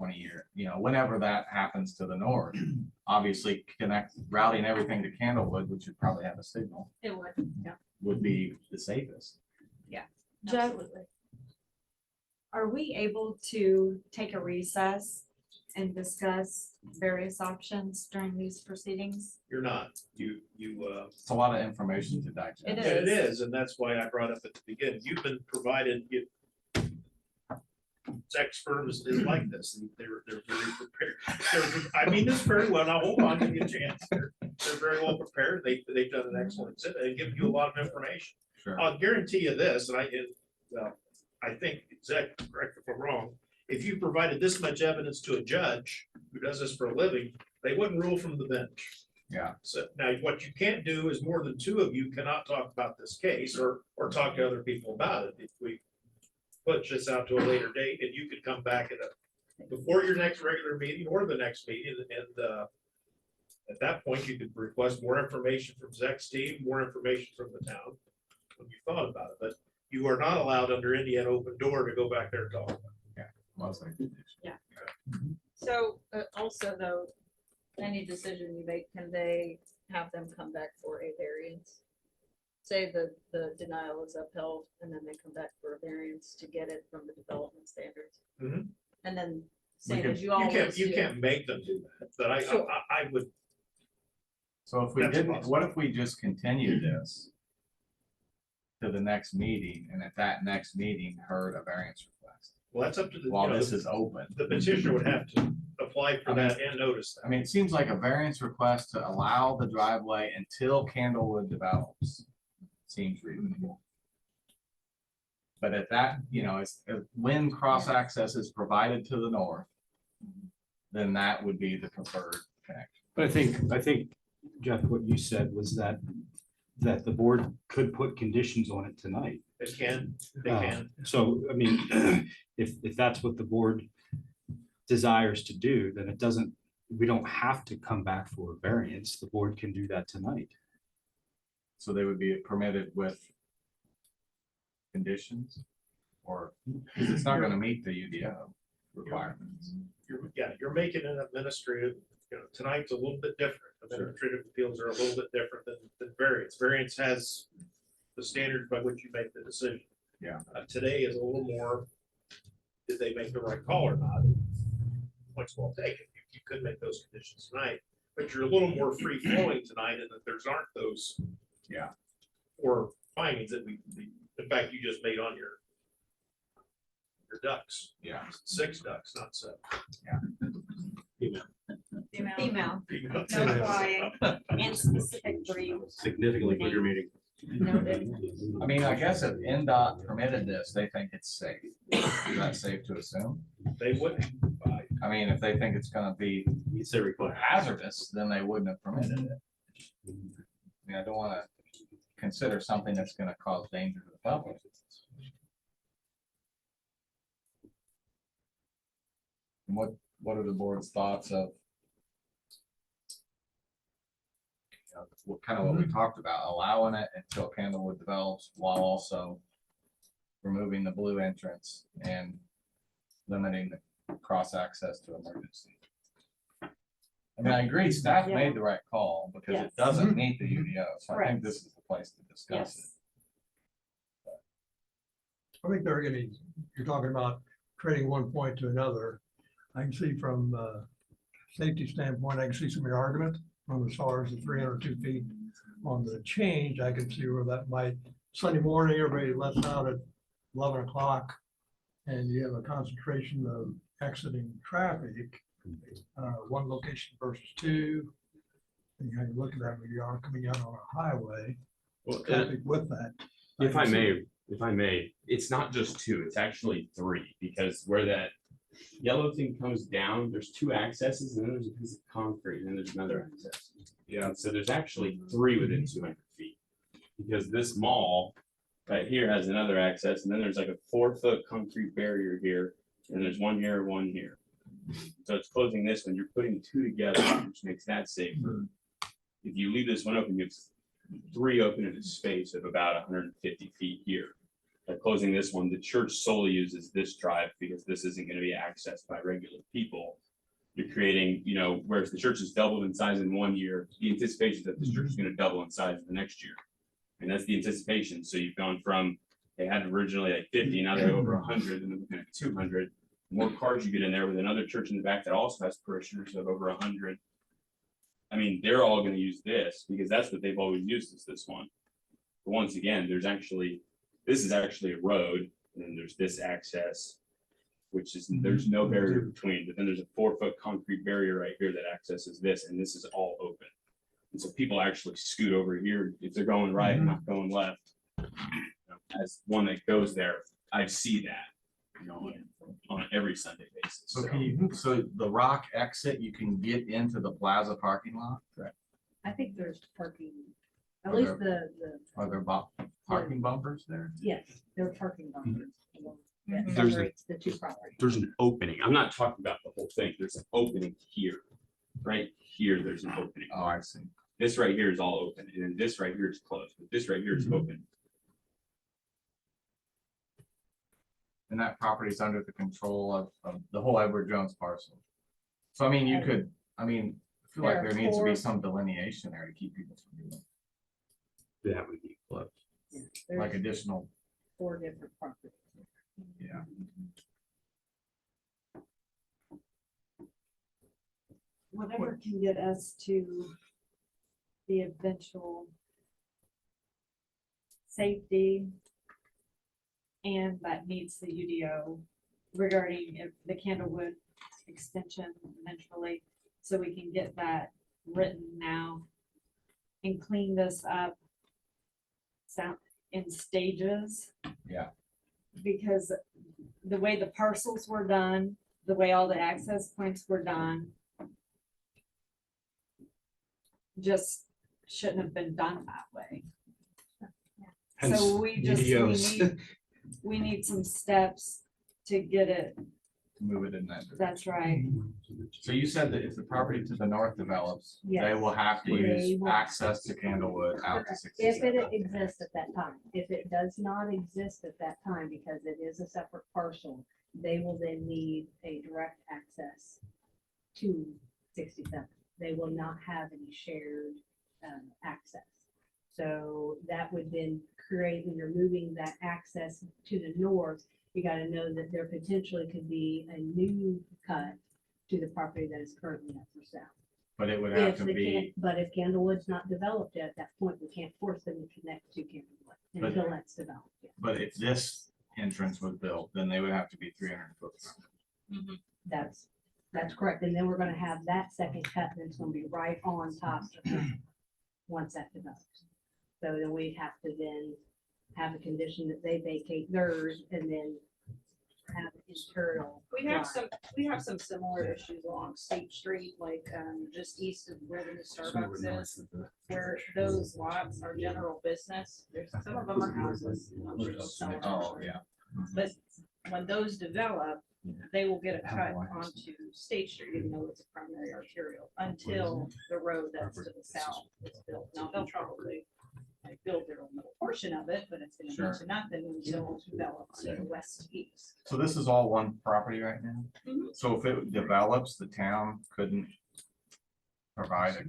20-year, whenever that happens to the north, obviously routing everything to Candlewood, which would probably have a signal, It would, yeah. would be the safest. Jeff, Absolutely. are we able to take a recess and discuss various options during these proceedings? You're not, It's a lot of information to digest. It and it is, and that's why I brought up at the beginning, you've been provided, Zach's firm is like this, and they're very prepared. I mean this very well, now hold on, give me a chance. They're very well prepared, they've done an excellent, they give you a lot of information. Sure. I'll guarantee you this, and I think, Zach, correct if I'm wrong, if you provided this much evidence to a judge who does this for a living, they wouldn't rule from the bench. Yeah. So now what you can't do is more than two of you cannot talk about this case or talk to other people about it. If we put this out to a later date and you could come back before your next regular meeting or the next meeting and at that point you could request more information from Zach's team, more information from the town when you thought about it, but you are not allowed under Indiana open door to go back there and talk about it. Mostly. So also though, any decision you make, can they have them come back for a variance? Say the denial is upheld and then they come back for a variance to get it from the development standards. Mhm. And then We say could- as you always You do. can't make them do that, but I would, So if we That's didn't, possible. what if we just continue this to the next meeting and at that next meeting heard a variance request well, that's up to the, while this is open? the petitioner would have to apply for that and notice that. I mean, it seems like a variance request to allow the driveway until Candlewood develops seems reasonable. But at that, when cross access is provided to the north, then that would be the preferred connection. But I think, Jeff, what you said was that the board could put conditions on it tonight. They can. So, I mean, if that's what the board desires to do, then we don't have to come back for a variance. The board can do that tonight. So they would be permitted with conditions or, because it's not gonna meet the UDO requirements. You're making an administrative, tonight's a little bit different. Administrative appeals are a little bit different than variance. Variance has the standards by which you make the decision. Yeah. Today is a little more, did they make the right call or not? Points well taken. You could make those conditions tonight, but you're a little more free flowing tonight and that there's aren't those. Yeah. Or findings that in fact, you just made on your ducks. Yeah. 6 ducks, not 7. Female, Female. no flying, and specific breed. Significantly bigger meeting. Noted. I mean, I guess if NDOT permitted this, they think it's safe. Is that safe to assume? They wouldn't. I mean, if they think it's gonna be It's a requirement. hazardous, then they wouldn't have permitted it. I mean, I don't wanna consider something that's gonna cause danger to the public. And what are the board's thoughts of what kind of what we talked about, allowing it until Candlewood develops while also removing the blue entrance and limiting the cross access to emergency? I mean, I agree, staff Yeah. made the right call because it Yes. doesn't meet the UDO, so I Correct. think this is the place to discuss it. Yes. I think they're getting, you're talking about trading one point to another. I can see from a safety standpoint, I can see some of the argument from as far as the 302 feet on the change. I can see where that might, Sunday morning, everybody lets out at 11 o'clock. and you have a concentration of exiting traffic, one location versus two. And you have to look at that when you are coming out on a highway, Well, traffic with that. if I may, it's not just two, it's actually three, because where that yellow thing comes down, there's two accesses, and then there's a piece of concrete, and then there's another access. Yeah, so there's actually three within 200 feet. Because this mall right here has another access, and then there's like a 4-foot concrete barrier here, and there's one here, one here. So it's closing this one, you're putting two together, which makes that safer. If you leave this one open, you have three open in a space of about 150 feet here. By closing this one, the church solely uses this drive because this isn't going to be accessed by regular people. You're creating, you know, whereas the church has doubled in size in 1 year, the anticipation is that this church is going to double in size the next year. And that's the anticipation. So you've gone from, they had originally like 50, now they have over 100, and then looking at 200. The more cars you get in there with another church in the back that also has parishioners of over 100. I mean, they're all going to use this because that's what they've always used, is this one. But once again, there's actually, this is actually a road, and then there's this access, which is, there's no barrier between, but then there's a 4-foot concrete barrier right here that accesses this, and this is all open. And so people actually scoot over here if they're going right and not going left. You know, as one that goes there, I see that, you know, on every Sunday basis. So can you, so the rock exit, you can get into the plaza parking lot? I think there's parking, at Are least there- the, Are there parking bumpers there? yes, there are parking bumpers. That There's a- separates the two properties. There's an opening. I'm not talking about the whole thing. There's an opening here. Right here, there's an opening. Oh, I see. This right here is all open, and then this right here is closed, but this right here is open. And that property is under the control of the whole Edward Jones parcel. So I mean, you could, I mean, I feel like There are there needs to be 4 some delineation there to keep people from doing, That would be close. like There's additional, 4 different properties. yeah. Whatever can get us to the eventual safety and that meets the UDO regarding if the Candlewood extension eventually, so we can get that written now and clean this up sound in stages. Yeah. Because the way the parcels were done, the way all the access points were done, just shouldn't have been done that way. Hence So we just, UDOs. we need some steps to get it, Move it in that direction. that's right. So you said that if the property to the north develops, they Yes. will have to They use will. access to Candlewood out to If 67. it exists at that time. If it does not exist at that time, because it is a separate parcel, they will then need a direct access to 67. They will not have any shared access. So that would then create, when you're moving that access to the north, you gotta know that there potentially could be a new cut to the property that is currently up for sale. But it would have If to they be, can't, but if Candlewood's not developed yet, at that point, we can't force them to connect to Candlewood until that's developed. Yeah. but if this entrance was built, then they would have to be 300 foot. That's correct. And then we're gonna have that second cut that's gonna be right on top of that, once that develops. So then we'd have to then have a condition that they vacate theirs and then have an internal. We have some similar issues along State Street, like, just east of where the new Starbucks is, where those lots are general business. There's, some of them are houses. I'm sure some of them Oh, are. yeah. But when those develop, they will get a cut onto State Street, even though it's a primary arterial, until the road that's to the south is built. Now, they'll probably build their own little portion of it, but it's gonna Sure. be to nothing until it's developed to the west east. So this is all one property right now? Mhm. So if it develops, the town couldn't provide a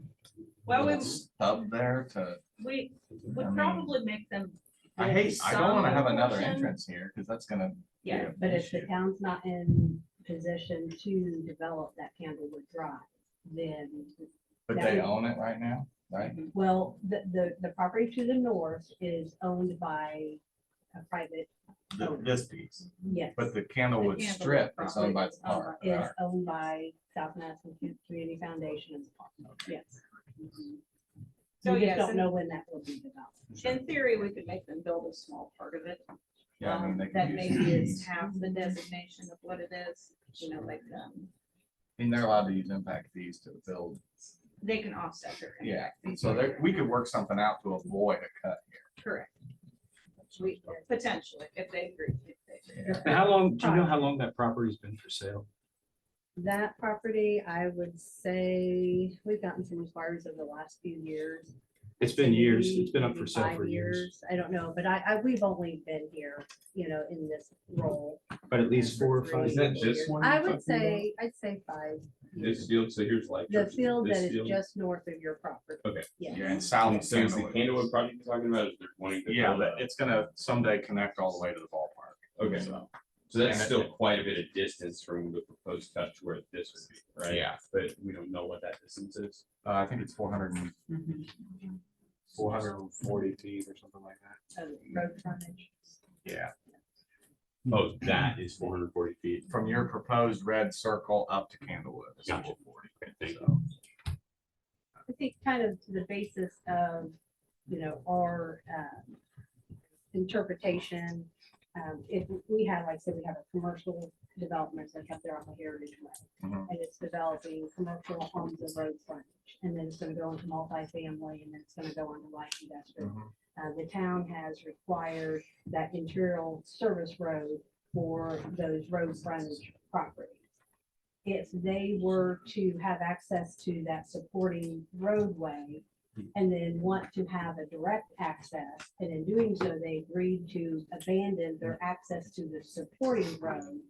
Well, little stub there to, we I would mean, probably make them. I build hate, I don't wanna some have another portion. entrance here, cause that's gonna. be Yeah, a But if the issue. town's not in position to develop that Candlewood Drive, then, But that they would- own it right now, right? well, the property to the north is owned by a private, This piece, yes. but the Candlewood The Candlewood Strip is owned by the property is owned park. Is right? owned by South Madison Community Foundation and the park, yes. So We just yes, don't and- know when that will be developed. In theory, we could make them build a small part of it. Yeah, I mean, they can That use maybe is these. half the designation of what it is, you know, like, I mean, they're allowed to use impact fees to build. they can offset their. Yeah, impact fees. so there, we could work something out to avoid a cut here. Correct. We, potentially, if they agree. if they agree. And how long, do you know how long that property's been for sale? That property, I would say, we've gotten some inquiries over the last few years. It's been years. Maybe- It's been up maybe for sale 5 for years, I don't know, but we've only been here, you know, in this role. but at least 4 or 5 Is that years. this one? I you're would talking about? say, I'd say 5. This field, so here's like. The field that is just north of your property. Okay. Yes. Yeah, and south of So is the Candlewood. Candlewood project you're talking about, is they're wanting to? Yeah, build but a- it's gonna someday connect all the way to the ballpark. Okay. So, So that's and it- still quite a bit of distance from the proposed cut to where this would be, right? Yeah. But we don't know what that distance is. I think it's 440 feet or something like that. Road frontage. Yeah, Oh, that is 440 feet. from your proposed red circle up to Candlewood. is Gotcha. 440. Okay, thank you. So, I think kind of the basis of, you know, our interpretation. If we have, like I said, we have a commercial development that's up there on the Heritage Way. Mhm. And it's developing commercial homes and road frontage, and then it's gonna go into multifamily, and then it's gonna go into light industrial. Mhm. The town has required that interior service road for those road frontage properties. If they were to have access to that supporting roadway and then want to have a direct access, and in doing so, they agreed to abandon their access to the supporting road,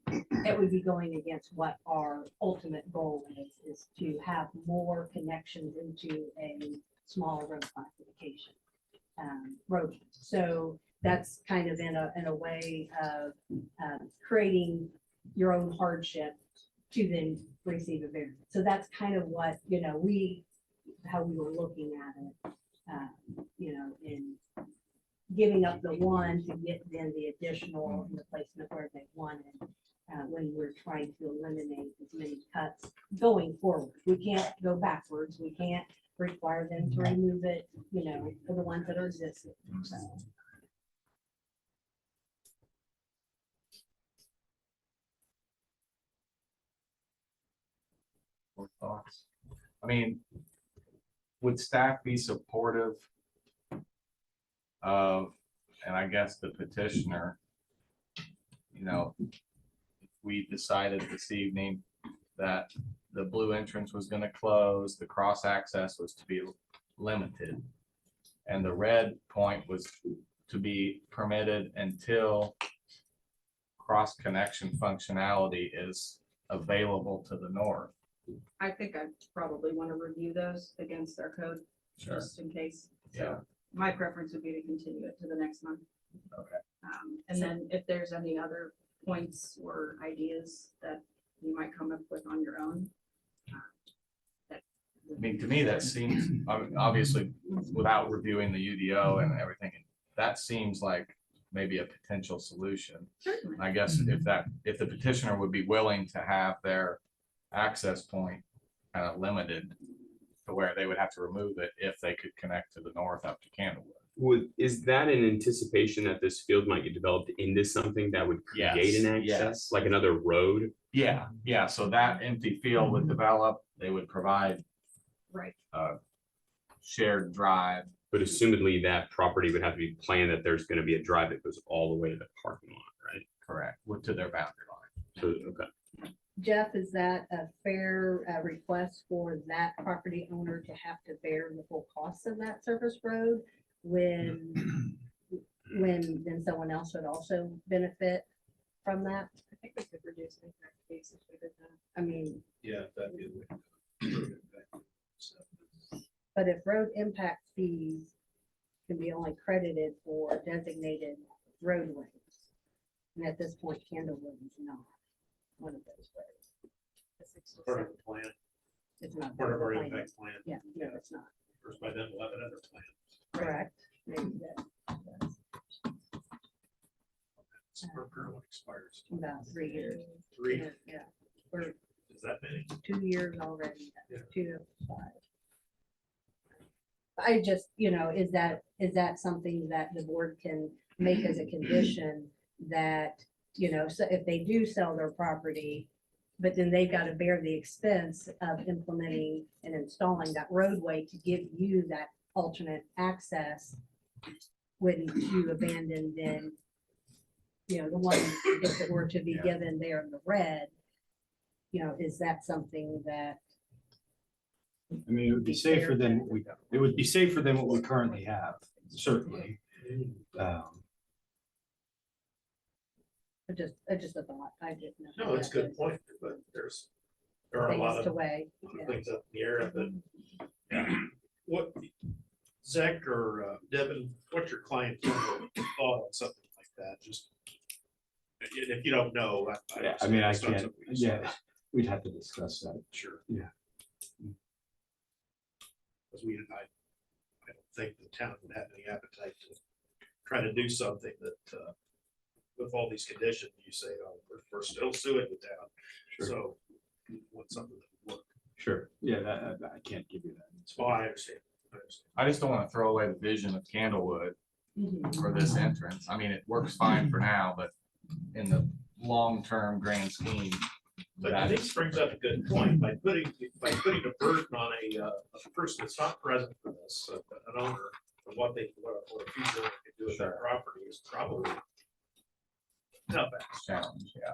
it would be going against what our ultimate goal is to have more connections into a small road classification road. So that's kind of in a way of creating your own hardship to then receive a variance. So that's kind of what, you know, how we were looking at it, you know, in giving up the one to get then the additional in the placement where they wanted, when we're trying to eliminate as many cuts going forward. We can't go backwards. We can't require them to remove it, you know, for the ones that are existing. So, More thoughts? I mean, would staff be supportive of, and I guess the petitioner, you know, if we decided this evening that the blue entrance was gonna close, the cross access was to be limited, and the red point was to be permitted until cross connection functionality is available to the north. I think I'd probably want to review those against our code, just in case. Yeah. So my preference would be to continue it to the next month. Okay. And then if there's any other points or ideas that you might come up with on your own. I mean, to me, that seems, obviously, without reviewing the UDO and everything, that seems like maybe a potential solution. Certainly. I guess if the petitioner would be willing to have their access point kind of limited to where they would have to remove it if they could connect to the north up to Candlewood. Is that an anticipation that this field might get developed into something that would create an Yes, access, yes. like another road? Yeah, so that empty field would develop, they would provide Right. a shared drive. But assumedly that property would have to be planned that there's gonna be a drive that goes all the way to the parking lot, right? Correct, to their boundary line. So, okay. Jeff, is that a fair request for that property owner to have to bear the full cost of that service road when then someone else would also benefit from that? I think we could reduce the impact fees if we did that. I mean, Yeah, that'd be. but if road impact fees can be only credited for designated roadways, and at this point, Candlewood is not one of those roads. Part of the plan, It's not. part of our plan. impact plan. Yeah, no, it's not. First by then, we'll have another plan. Correct. Maybe that- Or currently expires. about 3 years. 3, Yeah, we're is that many? 2 years already, Yeah. 2 to 5. I just, is that something that the board can make as a condition that, so if they do sell their property, but then they've got to bear the expense of implementing and installing that roadway to give you that alternate access, wouldn't you abandon then, the one, if it were to be Yeah. given there in the red, is that something that? I mean, it would be safer than it would be safer than what we currently have, certainly. Just a thought, I didn't know. No, it's a good point, but there are a lot Things to of weigh. things up in the air, but yeah. What, Zach or Devin, what's your client's thought on something like that? Just, and if you don't know, Yeah, I mean, I it's not can't, something we discuss. yeah, we'd have to discuss that. Sure. Yeah. Because I don't think the town would have any appetite to try to do something that, with all these conditions, you say, oh, we're still suing the town. Sure. So you want something that would work. Sure, yeah, I can't give you that. Well, I understand. I understand. I just don't want to throw away the vision of Candlewood for this entrance. I mean, it works fine for now, but in the long-term grand scheme. But I think brings up a good point, by putting a burden on a person that's not present for this, an owner, of what a future owner can do with their property is probably not bad. Challenge, yeah.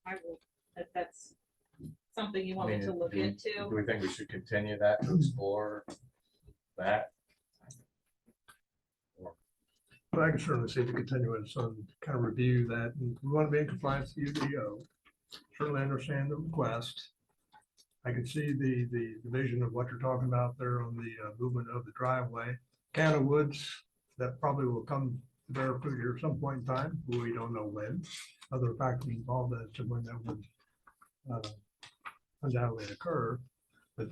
I will, if that's something you I want me mean, to look do into. we think we should continue that to explore that? But I can certainly see the continuance on kind of review that, and we want to be in compliance with UDO. Certainly understand the request. I can see the vision of what you're talking about there on the movement of the driveway. Can of Woods, that probably will come to bear fruit here at some point in time, but we don't know when. Other factors involved as to when that would undoubtedly occur. But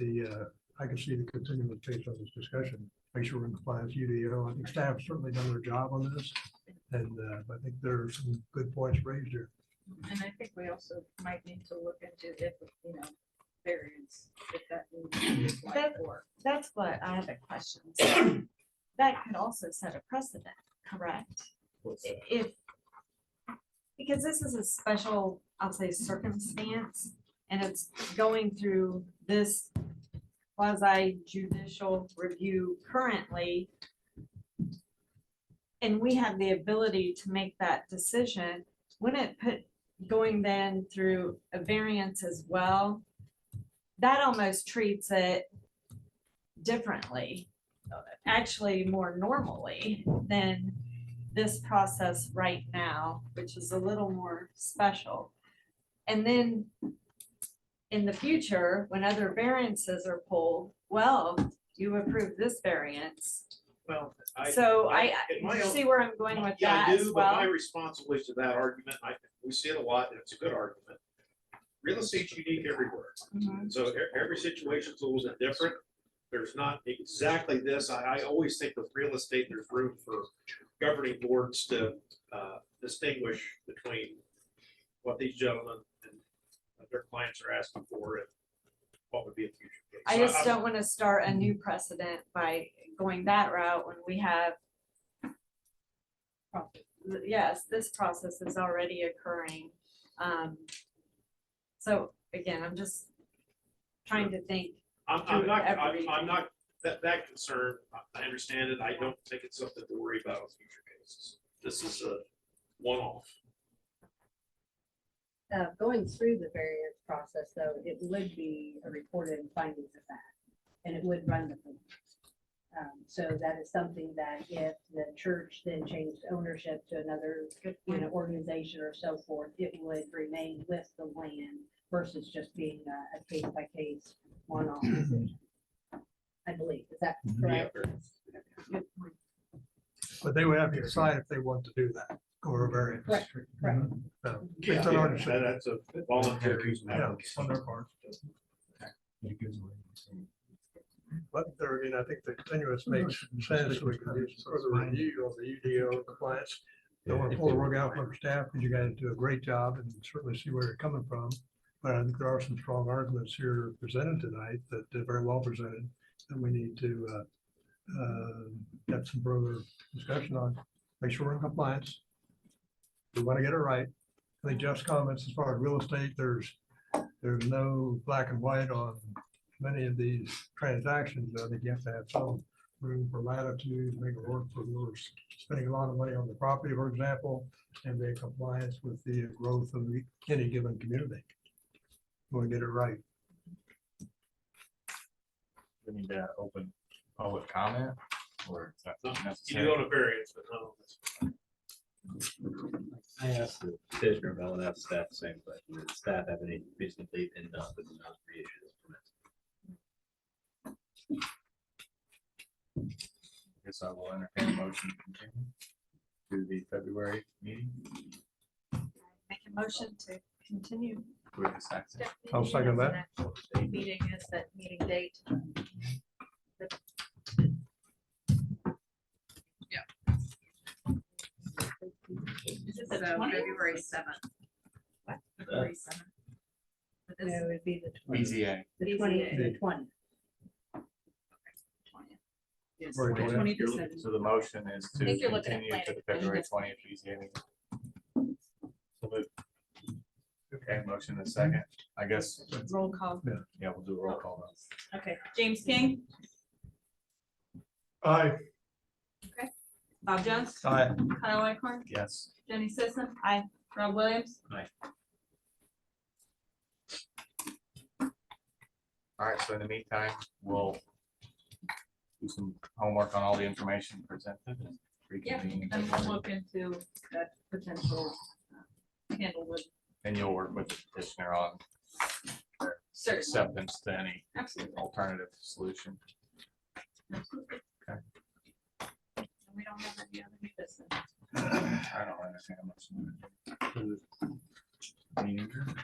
I can see the continuance based on this discussion. Make sure we're in compliance with UDO. I think staff has certainly done their job on this. And I think there are some good points raised here. And I think we also might need to look into if, variance, if that needs to be applied for. That's what I have a question. So that could also set a precedent, correct? If, because this is a special, I'll say circumstance, and it's going through this quasi judicial review currently. And we have the ability to make that decision. Wouldn't it put going then through a variance as well? That almost treats it differently, actually more normally than this process right now, which is a little more special. And then in the future, when other variances are pulled, well, you approve this variance. Well, So in my you own- see where I'm going with Yeah, that I as do, but my well? response always to that argument, we see it a lot, and it's a good argument. Real estate's unique everywhere. Mhm. So every situation's a little bit different. There's not exactly this. I always think with real estate, there's room for governing boards to distinguish between what these gentlemen and their clients are asking for and what would be a future case. I So just don't want to start a new precedent by going that route when we have. Yes, this process is already occurring. So again, I'm just trying to think. I'm not, every- I'm not that concerned. I understand it. I don't think it's something to worry about with future cases. This is a one-off. Going through the variance process, though, it would be a reported findings of fact, and it would run the police. So that is something that if the church then changed ownership to another, organization or so forth, it would remain with the land versus just being a case by case one-off decision. I believe, is that correct? Good point. But they would have to decide if they want to do that, or a variance. Correct, correct. So, Yeah, based on our decision. that's a voluntary. Yeah, on their part. Well, But there again, I think the continuous makes sense. We can do some further review of the UDO compliance. Don't want to pull the rug out from our staff because you guys do a great job and certainly see where you're coming from. But I think there are some strong arguments here presented tonight that are very well presented, and we need to have some further discussion on, make sure we're in compliance. We want to get it right. I think Jeff's comments as far as real estate, there's no black and white on many of these transactions. I think you have to have some room for latitude, make it work for those spending a lot of money on the property, for example, and be in compliance with the growth of any given community. Want to get it right. We need to open public comment or is that not You necessary? do on a variance, but no. I asked the petitioner, but I want to ask staff the same question. Does staff have any reason to believe NDOT would not reissue this permit? Guess I will entertain a motion to continue to the February meeting. Make a motion to continue. With the second. I'll second that. Meeting is that meeting date. This is February 7th. February 7th. It would be the 20th. BZA. The 20th, the 20th. Yes, Very good. 20 to 7. So the motion is to I think you're looking at continue to the planning February 20th BZA meeting. So moved. Okay, motion is second. I guess, Roll call. yeah, we'll do a roll call. Okay, James King, Aye. Bob Jones, Aye. Kyle Eichhorn, Yes. Jenny Sisson. Aye. Rob Williams. All right, so in the meantime, we'll do some homework on all the information presented and reconvene. And we'll look into that potential Candlewood. And you'll work with the petitioner on Certainly, acceptance to any absolutely. alternative solution. Absolutely. Okay. And we don't have any other new business. I don't understand much. Meeting adjourned.